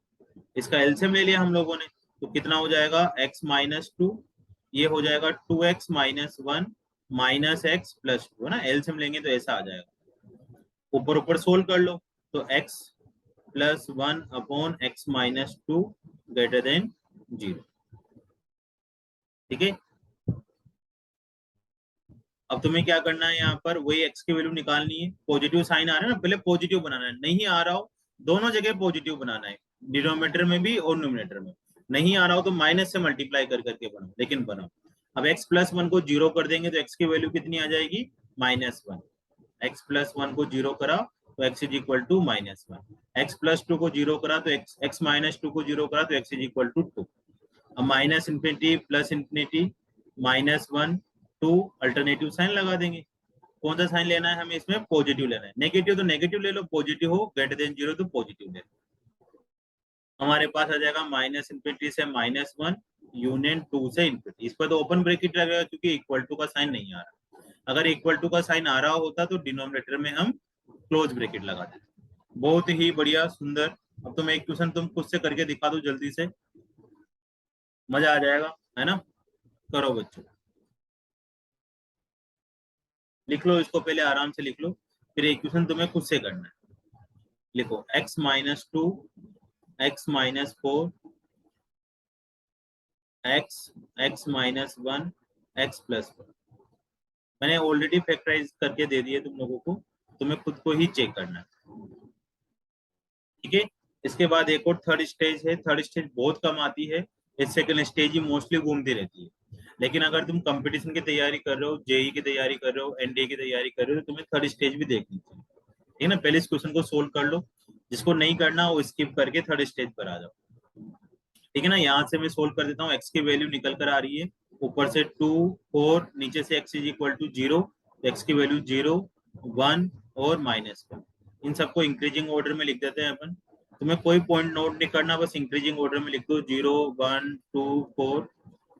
इसका एलसीएम ले लिया हम लोगों ने, तो कितना हो जाएगा x - 2, ये हो जाएगा 2x - 1 -x + 2, है ना, एलसीएम लेंगे तो ऐसा आ जाएगा। ऊपर ऊपर सोल्व कर लो, तो x + 1 upon x - 2 greater than 0। ठीक है, अब तुम्हें क्या करना है, यहाँ पर वही x की वैल्यू निकालनी है। पॉजिटिव साइन आ रहा है ना, पहले पॉजिटिव बनाना है, नहीं आ रहा हो दोनों जगह पॉजिटिव बनाना है, डिनोमिनेटर में भी और न्यूमिनेटर में। नहीं आ रहा हो तो माइनस से मल्टीप्लाई कर करके बनाओ, लेकिन बनाओ। अब x + 1 को 0 कर देंगे तो x की वैल्यू कितनी आ जाएगी, -1। x + 1 को 0 करा तो x = -1, x + 2 को 0 करा तो x - 2 को 0 करा तो x = 2। अब minus infinity plus infinity -1 2 alternative sign लगा देंगे। कौन सा साइन लेना है हमें, इसमें पॉजिटिव लेना है, नेगेटिव तो नेगेटिव ले लो, पॉजिटिव हो ग्रेटर देन 0 तो पॉजिटिव ले लो। हमारे पास आ जाएगा माइनस इन्फिनिटी से -1 यूनियन 2 से इन्फिनिटी। इस पर तो ओपन ब्रैकेट लगेगा क्योंकि इक्वल टू का साइन नहीं आ रहा। अगर इक्वल टू का साइन आ रहा होता तो डिनोमिनेटर में हम क्लोज ब्रैकेट लगा देते। बहुत ही बढ़िया, सुंदर। अब तुम एक क्वेश्चन तुम खुद से करके दिखा दो जल्दी से, मजा आ जाएगा, है ना। करो बच्चों, लिख लो इसको, पहले आराम से लिख लो, फिर एक क्वेश्चन तुम्हें खुद से करना है। लिखो x - 2 x - 4 x 1 x + 1। मैंने ऑलरेडी फैक्टराइज करके दे दिए तुम लोगों को, तुम्हें खुद को ही चेक करना है। ठीक है, इसके बाद एक और थर्ड स्टेज है, थर्ड स्टेज बहुत कम आती है, इस सेकंड स्टेज ही मोस्टली घूमती रहती है। लेकिन अगर तुम कंपटीशन की तैयारी कर रहे हो, जेई की तैयारी कर रहे हो, एनडीए की तैयारी कर रहे हो, तो तुम्हें थर्ड स्टेज भी देखनी चाहिए। ठीक है ना, पहले इस क्वेश्चन को सोल्व कर लो, जिसको नहीं करना वो स्किप करके थर्ड स्टेज पर आ जाओ। ठीक है ना, यहाँ से मैं सोल्व कर देता हूँ, एक्स की वैल्यू निकल कर आ रही है, ऊपर से 2 4, नीचे से x = 0, एक्स की वैल्यू 0, 1 और -1, इन सबको इंक्रीजिंग ऑर्डर में लिख देते हैं अपन। तुम्हें कोई पॉइंट नोट नहीं करना, बस इंक्रीजिंग ऑर्डर में लिख दो, 0, 1, 2, 4,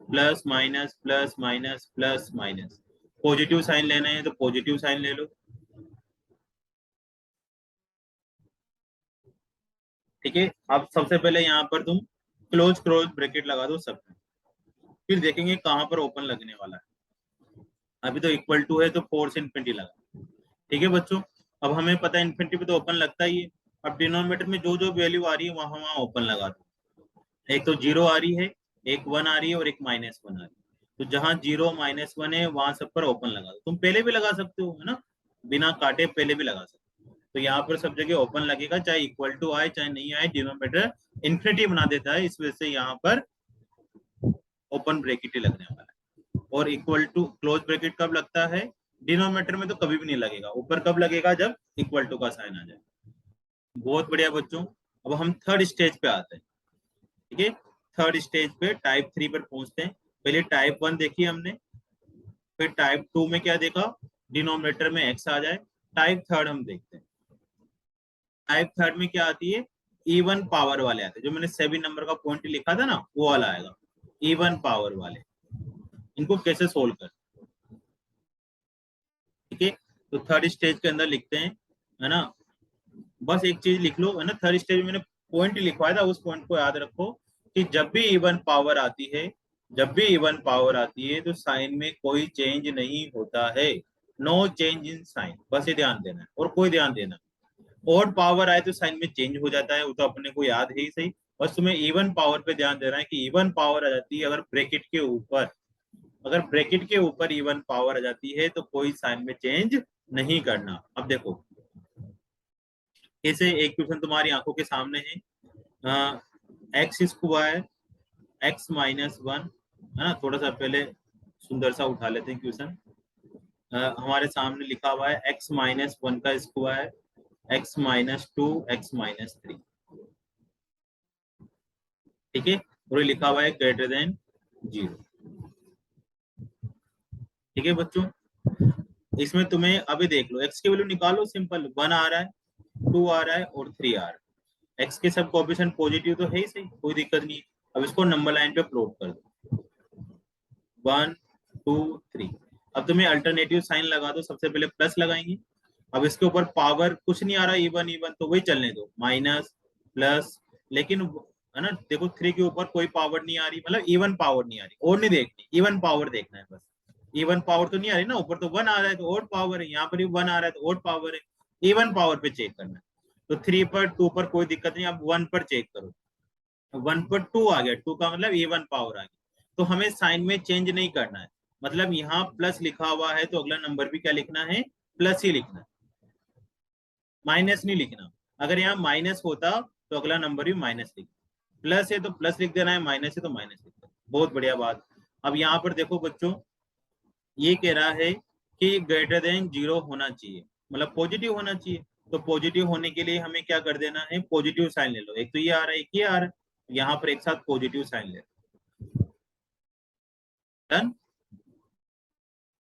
plus minus plus minus plus minus. Positive sign लेना है तो पॉजिटिव साइन ले लो, ठीक है। अब सबसे पहले यहाँ पर तुम क्लोज क्लोज ब्रैकेट लगा दो सब में, फिर देखेंगे कहाँ पर ओपन लगने वाला है। अभी तो इक्वल टू है तो 4 से इन्फिनिटी लगा, ठीक है बच्चों। अब हमें पता है इन्फिनिटी पे तो ओपन लगता ही है। अब डिनोमिनेटर में जो जो वैल्यू आ रही है वहां वहां ओपन लगा दो। एक तो 0 आ रही है, एक 1 आ रही है और एक -1 आ रही है। तो जहां 0 -1 है वहां सब पर ओपन लगा दो। तुम पहले भी लगा सकते हो, है ना, बिना काटे पहले भी लगा सकते हो। तो यहाँ पर सब जगह ओपन लगेगा, चाहे इक्वल टू आए चाहे नहीं आए, डिनोमिनेटर इन्फिनिटी बना देता है, इस वजह से यहाँ पर ओपन ब्रैकेट ही लगने वाला है। और इक्वल टू क्लोज ब्रैकेट कब लगता है? डिनोमिनेटर में तो कभी भी नहीं लगेगा, ऊपर कब लगेगा? जब इक्वल टू का साइन आ जाए। बहुत बढ़िया बच्चों। अब हम थर्ड स्टेज पे आते हैं, ठीक है। थर्ड स्टेज पे टाइप 3 पर पहुंचते हैं। पहले टाइप 1 देखी हमने, फिर टाइप 2 में क्या देखा? डिनोमिनेटर में एक्स आ जाए। टाइप थर्ड हम देखते हैं। टाइप थर्ड में क्या आती है? इवन पावर वाले आते हैं, जो मैंने 7 नंबर का पॉइंट लिखा था ना, वो वाला आएगा, इवन पावर वाले। इनको कैसे सोल्व कर, ठीक है। तो थर्ड स्टेज के अंदर लिखते हैं, है ना। बस एक चीज लिख लो, है ना, थर्ड स्टेज में मैंने पॉइंट लिखवाया था, उस पॉइंट को याद रखो कि जब भी इवन पावर आती है, जब भी इवन पावर आती है तो साइन में कोई चेंज नहीं होता है। नो चेंज इन साइन, बस ये ध्यान देना है और कोई ध्यान देना। ऑड पावर आए तो साइन में चेंज हो जाता है, वो तो अपने को याद है ही सही। बस तुम्हें इवन पावर पे ध्यान देना है कि इवन पावर आ जाती है अगर ब्रैकेट के ऊपर, अगर ब्रैकेट के ऊपर इवन पावर आ जाती है तो कोई साइन में चेंज नहीं करना। अब देखो कैसे, एक क्वेश्चन तुम्हारी आंखों के सामने है, एक्स स्क्वायर x-1, है ना। थोड़ा सा पहले सुंदर सा उठा लेते हैं क्वेश्चन। हमारे सामने लिखा हुआ है x-1 का स्क्वायर, x-2, x-3, ठीक है। और ये लिखा हुआ है ग्रेटर देन 0, ठीक है बच्चों। इसमें तुम्हें अभी देख लो, x की वैल्यू निकालो, सिंपल। 1 आ रहा है, 2 आ रहा है और 3 आ रहा है। x के सब कोएफिशिएंट पॉजिटिव तो है ही सही, कोई दिक्कत नहीं है। अब इसको नंबर लाइन पे प्लॉट कर दो, 1, 2, 3। अब तुम्हें अल्टरनेटिव साइन लगा दो, सबसे पहले प्लस लगाएंगे। अब इसके ऊपर पावर कुछ नहीं आ रहा, इवन इवन तो वही चलने दो, माइनस प्लस। लेकिन है ना, देखो 3 के ऊपर कोई पावर नहीं आ रही, मतलब इवन पावर नहीं आ रही, और नहीं देखनी, इवन पावर देखना है बस। इवन पावर तो नहीं आ रही ना, ऊपर तो 1 आ रहा है तो और पावर है, यहाँ पर भी 1 आ रहा है तो और पावर है। इवन पावर पे चेक करना है। तो 3 पर 2 पर कोई दिक्कत नहीं, अब 1 पर चेक करो। 1 पर 2 आ गया, 2 का मतलब इवन पावर आ गया। तो हमें साइन में चेंज नहीं करना है, मतलब यहाँ प्लस लिखा हुआ है तो अगला नंबर भी क्या लिखना है? प्लस ही लिखना है, माइनस नहीं लिखना। अगर यहाँ माइनस होता तो अगला नंबर भी माइनस लिखना, प्लस है तो प्लस लिख देना है, माइनस है तो माइनस लिख देना। बहुत बढ़िया बात। अब यहाँ पर देखो बच्चों, ये कह रहा है कि ग्रेटर देन 0 होना चाहिए, मतलब पॉजिटिव होना चाहिए। तो पॉजिटिव होने के लिए हमें क्या कर देना है? पॉजिटिव साइन ले लो। एक तो ये आ रहा है, एक ये आ रहा है, यहाँ पर एक साथ पॉजिटिव साइन ले लो। डन।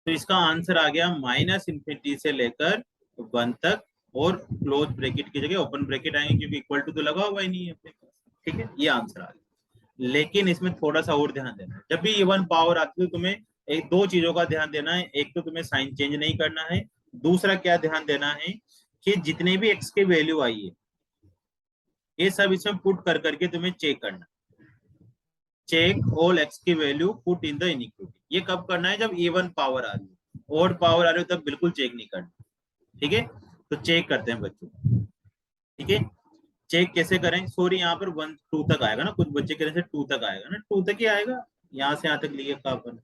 तो इसका आंसर आ गया -इन्फिनिटी से लेकर 1 तक, और क्लोज ब्रैकेट की जगह ओपन ब्रैकेट आएंगे क्योंकि इक्वल टू तो लगा हुआ ही नहीं है अपने पास, ठीक है। ये आंसर आ गया। लेकिन इसमें थोड़ा सा और ध्यान देना है, जब भी इवन पावर आती है तो तुम्हें एक दो चीजों का ध्यान देना है। एक तो तुम्हें साइन चेंज नहीं करना है, दूसरा क्या ध्यान देना है कि जितने भी एक्स की वैल्यू आई है ये सब इसमें पुट कर करके तुम्हें चेक करना। चेक ऑल एक्स की value put in the inequality. ये कब करना है? जब इवन पावर आ रही है, ऑड पावर आ रही है तब बिल्कुल चेक नहीं करना, ठीक है। तो चेक करते हैं बच्चों, ठीक है। चेक कैसे करें? सॉरी, यहाँ पर 1 2 तक आएगा ना, कुछ बच्चे कह रहे थे 2 तक आएगा ना, 2 तक ही आएगा। यहाँ से यहाँ तक लिए का अपन,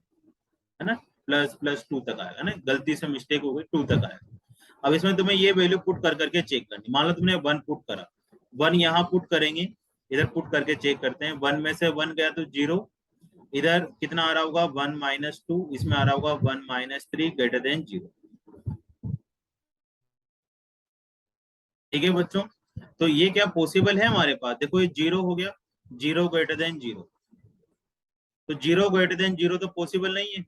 है ना, प्लस प्लस 2 तक आएगा ना, गलती से मिस्टेक हो गई, 2 तक आएगा। अब इसमें तुम्हें ये वैल्यू पुट कर करके चेक करनी। मान लो तुमने 1 पुट करा, 1 यहाँ पुट करेंगे, इधर पुट करके चेक करते हैं। 1 में से 1 गया तो 0, इधर कितना आ रहा होगा? 1 -2, इसमें आ रहा होगा 1 -3 ग्रेटर देन 0, ठीक है बच्चों। तो ये क्या पॉसिबल है हमारे पास? देखो ये 0 हो गया, 0 ग्रेटर देन 0, तो 0 ग्रेटर देन 0 तो पॉसिबल नहीं है।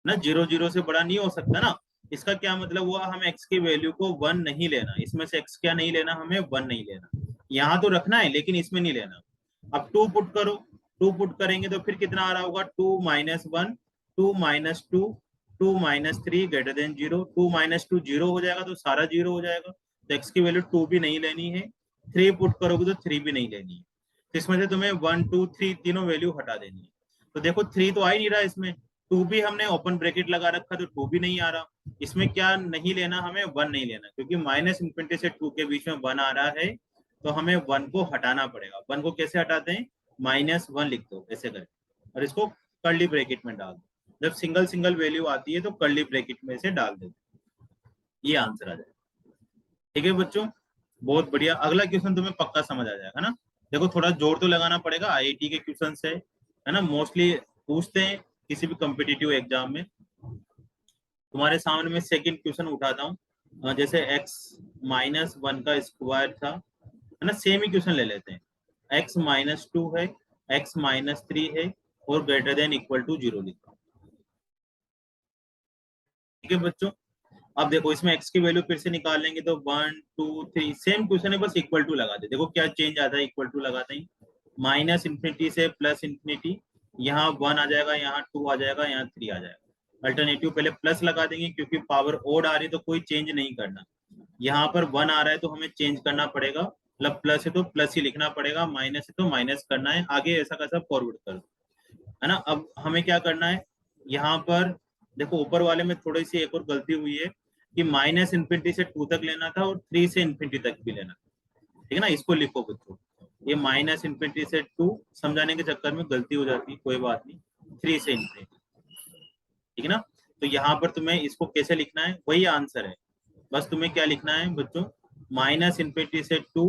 ना, 0 0 से बड़ा नहीं हो सकता ना। इसका क्या मतलब हुआ, हमें x की वैल्यू को 1 नहीं लेना, इसमें से x क्या नहीं लेना, हमें 1 नहीं लेना। यहाँ तो रखना है लेकिन इसमें नहीं लेना। अब 2 पुट करो, 2 पुट करेंगे तो फिर कितना आ रहा होगा, 2 minus 1, 2 minus 2, 2 minus 3 greater than 0, 2 minus 2 0 हो जाएगा तो सारा 0 हो जाएगा, तो x की वैल्यू 2 भी नहीं लेनी है। 3 पुट करोगे तो 3 भी नहीं लेनी है, तो इसमें से तुम्हें 1 2 3 तीनों वैल्यू हटा देनी है। तो देखो 3 तो आ ही नहीं रहा इसमें, 2 भी हमने ओपन ब्रैकेट लगा रखा तो 2 भी नहीं आ रहा। इसमें क्या नहीं लेना, हमें 1 नहीं लेना, क्योंकि माइनस इन्फिनिटी से 2 के बीच में 1 आ रहा है, तो हमें 1 को हटाना पड़ेगा। 1 को कैसे हटाते हैं, -1 लिख दो ऐसे करके, और इसको कर्ली ब्रैकेट में डाल दो। जब सिंगल सिंगल वैल्यू आती है तो कर्ली ब्रैकेट में से डाल दो, ये आंसर आ जाएगा। ठीक है बच्चों, बहुत बढ़िया। अगला क्वेश्चन तुम्हें पक्का समझ आ जाएगा ना। देखो थोड़ा जोर तो लगाना पड़ेगा, आईआईटी के क्वेश्चन है ना, मोस्टली पूछते हैं किसी भी कॉम्पिटिटिव एग्जाम में। तुम्हारे सामने में सेकंड क्वेश्चन उठाता हूँ, जैसे x-1 का स्क्वायर था, है ना, सेम ही क्वेश्चन ले लेते हैं। x-2 है, x-3 है, और ग्रेटर देन इक्वल टू 0 लिखा। ठीक है बच्चों, अब देखो इसमें x की वैल्यू फिर से निकाल लेंगे तो 1 2 3 सेम क्वेश्चन है, बस इक्वल टू लगा दे। देखो क्या चेंज आता है इक्वल टू लगाते ही, माइनस इन्फिनिटी से प्लस इन्फिनिटी, यहाँ 1 आ जाएगा, यहाँ 2 आ जाएगा, यहाँ 3 आ जाएगा। अल्टरनेटिव पहले प्लस लगा देंगे क्योंकि पावर ओड आ रही है तो कोई चेंज नहीं करना। यहाँ पर 1 आ रहा है तो हमें चेंज करना पड़ेगा, मतलब प्लस है तो प्लस ही लिखना पड़ेगा, माइनस है तो माइनस करना है, आगे ऐसा कैसा फॉरवर्ड कर दो, है ना। अब हमें क्या करना है, यहाँ पर देखो ऊपर वाले में थोड़ी सी एक और गलती हुई है कि माइनस इन्फिनिटी से 2 तक लेना था और 3 से इन्फिनिटी तक भी लेना था। ठीक है ना, इसको लिखो बच्चों, ये माइनस इन्फिनिटी से 2 समझाने के चक्कर में गलती हो जाती है, कोई बात नहीं, 3 से इन्फिनिटी। ठीक है ना, तो यहाँ पर तुम्हें इसको कैसे लिखना है, वही आंसर है। बस तुम्हें क्या लिखना है बच्चों, माइनस इन्फिनिटी से 2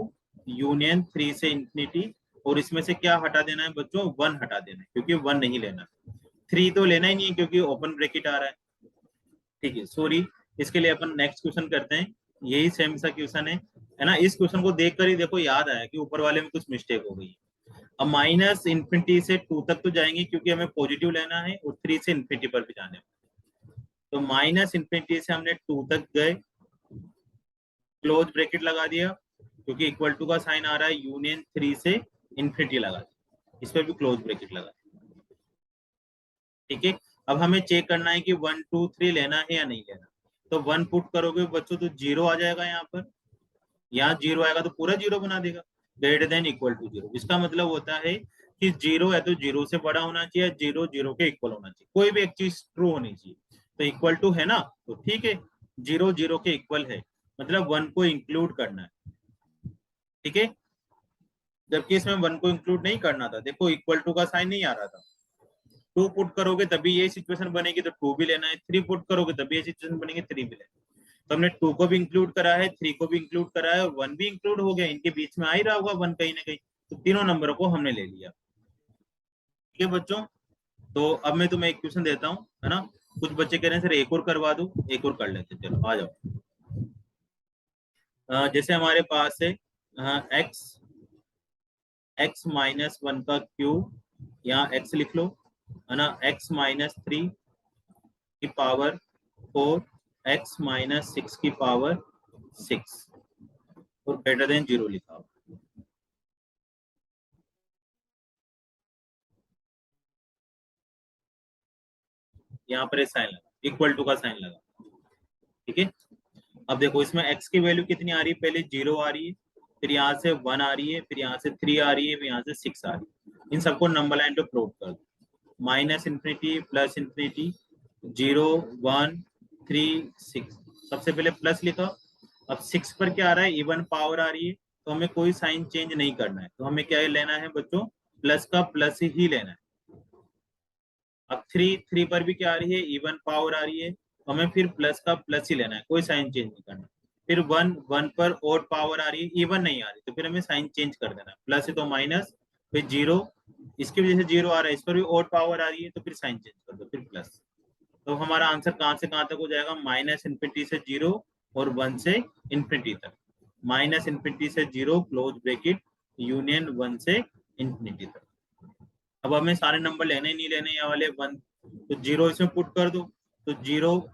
यूनियन 3 से इन्फिनिटी, और इसमें से क्या हटा देना है बच्चों, 1 हटा देना है, क्योंकि 1 नहीं लेना, 3 तो लेना ही नहीं है क्योंकि ओपन ब्रैकेट आ रहा है। ठीक है, सॉरी, इसके लिए अपन नेक्स्ट क्वेश्चन करते हैं, यही सेम सा क्वेश्चन है ना। इस क्वेश्चन को देख कर ही देखो याद आया कि ऊपर वाले में कुछ मिस्टेक हो गई। अब माइनस इन्फिनिटी से 2 तक तो जाएंगे क्योंकि हमें पॉजिटिव लेना है, और 3 से इन्फिनिटी पर भी जाने, तो माइनस इन्फिनिटी से हमने 2 तक गए, क्लोज ब्रैकेट लगा दिया, क्योंकि इक्वल टू का साइन आ रहा है, यूनियन 3 से इन्फिनिटी लगा दिया, इस पर भी क्लोज ब्रैकेट लगा दिया। ठीक है, अब हमें चेक करना है कि 1 2 3 लेना है या नहीं लेना। तो 1 पुट करोगे बच्चों तो 0 आ जाएगा, यहाँ 0 आएगा तो पूरा 0 बना देगा, ग्रेटर देन इक्वल टू 0। इसका मतलब होता है कि 0 है तो 0 से बड़ा होना चाहिए, 0 0 के इक्वल होना चाहिए, कोई भी एक चीज ट्रू होनी चाहिए। तो इक्वल टू है ना, तो ठीक है, 0 0 के इक्वल है, मतलब 1 को इंक्लूड करना है। ठीक है, जबकि इसमें 1 को इंक्लूड नहीं करना था, देखो इक्वल टू का साइन नहीं आ रहा था। 2 पुट करोगे तभी ये सिचुएशन बनेगी तो 2 भी लेना है, 3 पुट करोगे तभी ये सिचुएशन बनेगी, 3 भी लेना है। तो हमने 2 को भी इंक्लूड करा है, 3 को भी इंक्लूड करा है, और 1 भी इंक्लूड हो गया, इनके बीच में आ ही रहा होगा 1 कहीं ना कहीं, तो तीनों नंबरों को हमने ले लिया। ठीक है बच्चों, तो अब मैं तुम्हें एक क्वेश्चन देता हूँ, है ना। कुछ बच्चे कह रहे हैं सर एक और करवा दूं, एक और कर लेते, चलो आ जाओ। जैसे हमारे पास है एक्स -1 का क्यूब, यहाँ एक्स लिख लो, है ना, x-3 की पावर 4, x-6 की पावर 6, और ग्रेटर देन 0 लिखा हो। यहाँ पर साइन लगा, इक्वल टू का साइन लगा। ठीक है, अब देखो इसमें x की वैल्यू कितनी आ रही है, पहले 0 आ रही है, फिर यहाँ से 1 आ रही है, फिर यहाँ से 3 आ रही है, फिर यहाँ से 6 आ रही है। इन सबको नंबर लाइन पे प्लॉट कर दो, माइनस इन्फिनिटी प्लस इन्फिनिटी, 0 1 3 6। सबसे पहले प्लस लिखा, अब 6 पर क्या आ रहा है, इवन पावर आ रही है, तो हमें कोई साइन चेंज नहीं करना है, तो हमें क्या लेना है बच्चों, प्लस का प्लस ही लेना है। अब 3 पर भी क्या आ रही है, इवन पावर आ रही है, तो हमें फिर प्लस का प्लस ही लेना है, कोई साइन चेंज नहीं करना। फिर 1 पर और पावर आ रही है, इवन नहीं आ रही, तो फिर हमें साइन चेंज कर देना है, प्लस है तो माइनस, फिर 0, इसकी वजह से 0 आ रहा है, इस पर भी और पावर आ रही है, तो फिर साइन चेंज कर दो, फिर प्लस। तो हमारा आंसर कहाँ से कहाँ तक हो जाएगा, माइनस इन्फिनिटी से 0 और 1 से इन्फिनिटी तक, माइनस इन्फिनिटी से 0 क्लोज ब्रैकेट यूनियन 1 से इन्फिनिटी तक। अब हमें सारे नंबर लेने नहीं लेने, ये वाले 1, तो 0 इसमें पुट कर दो, तो 0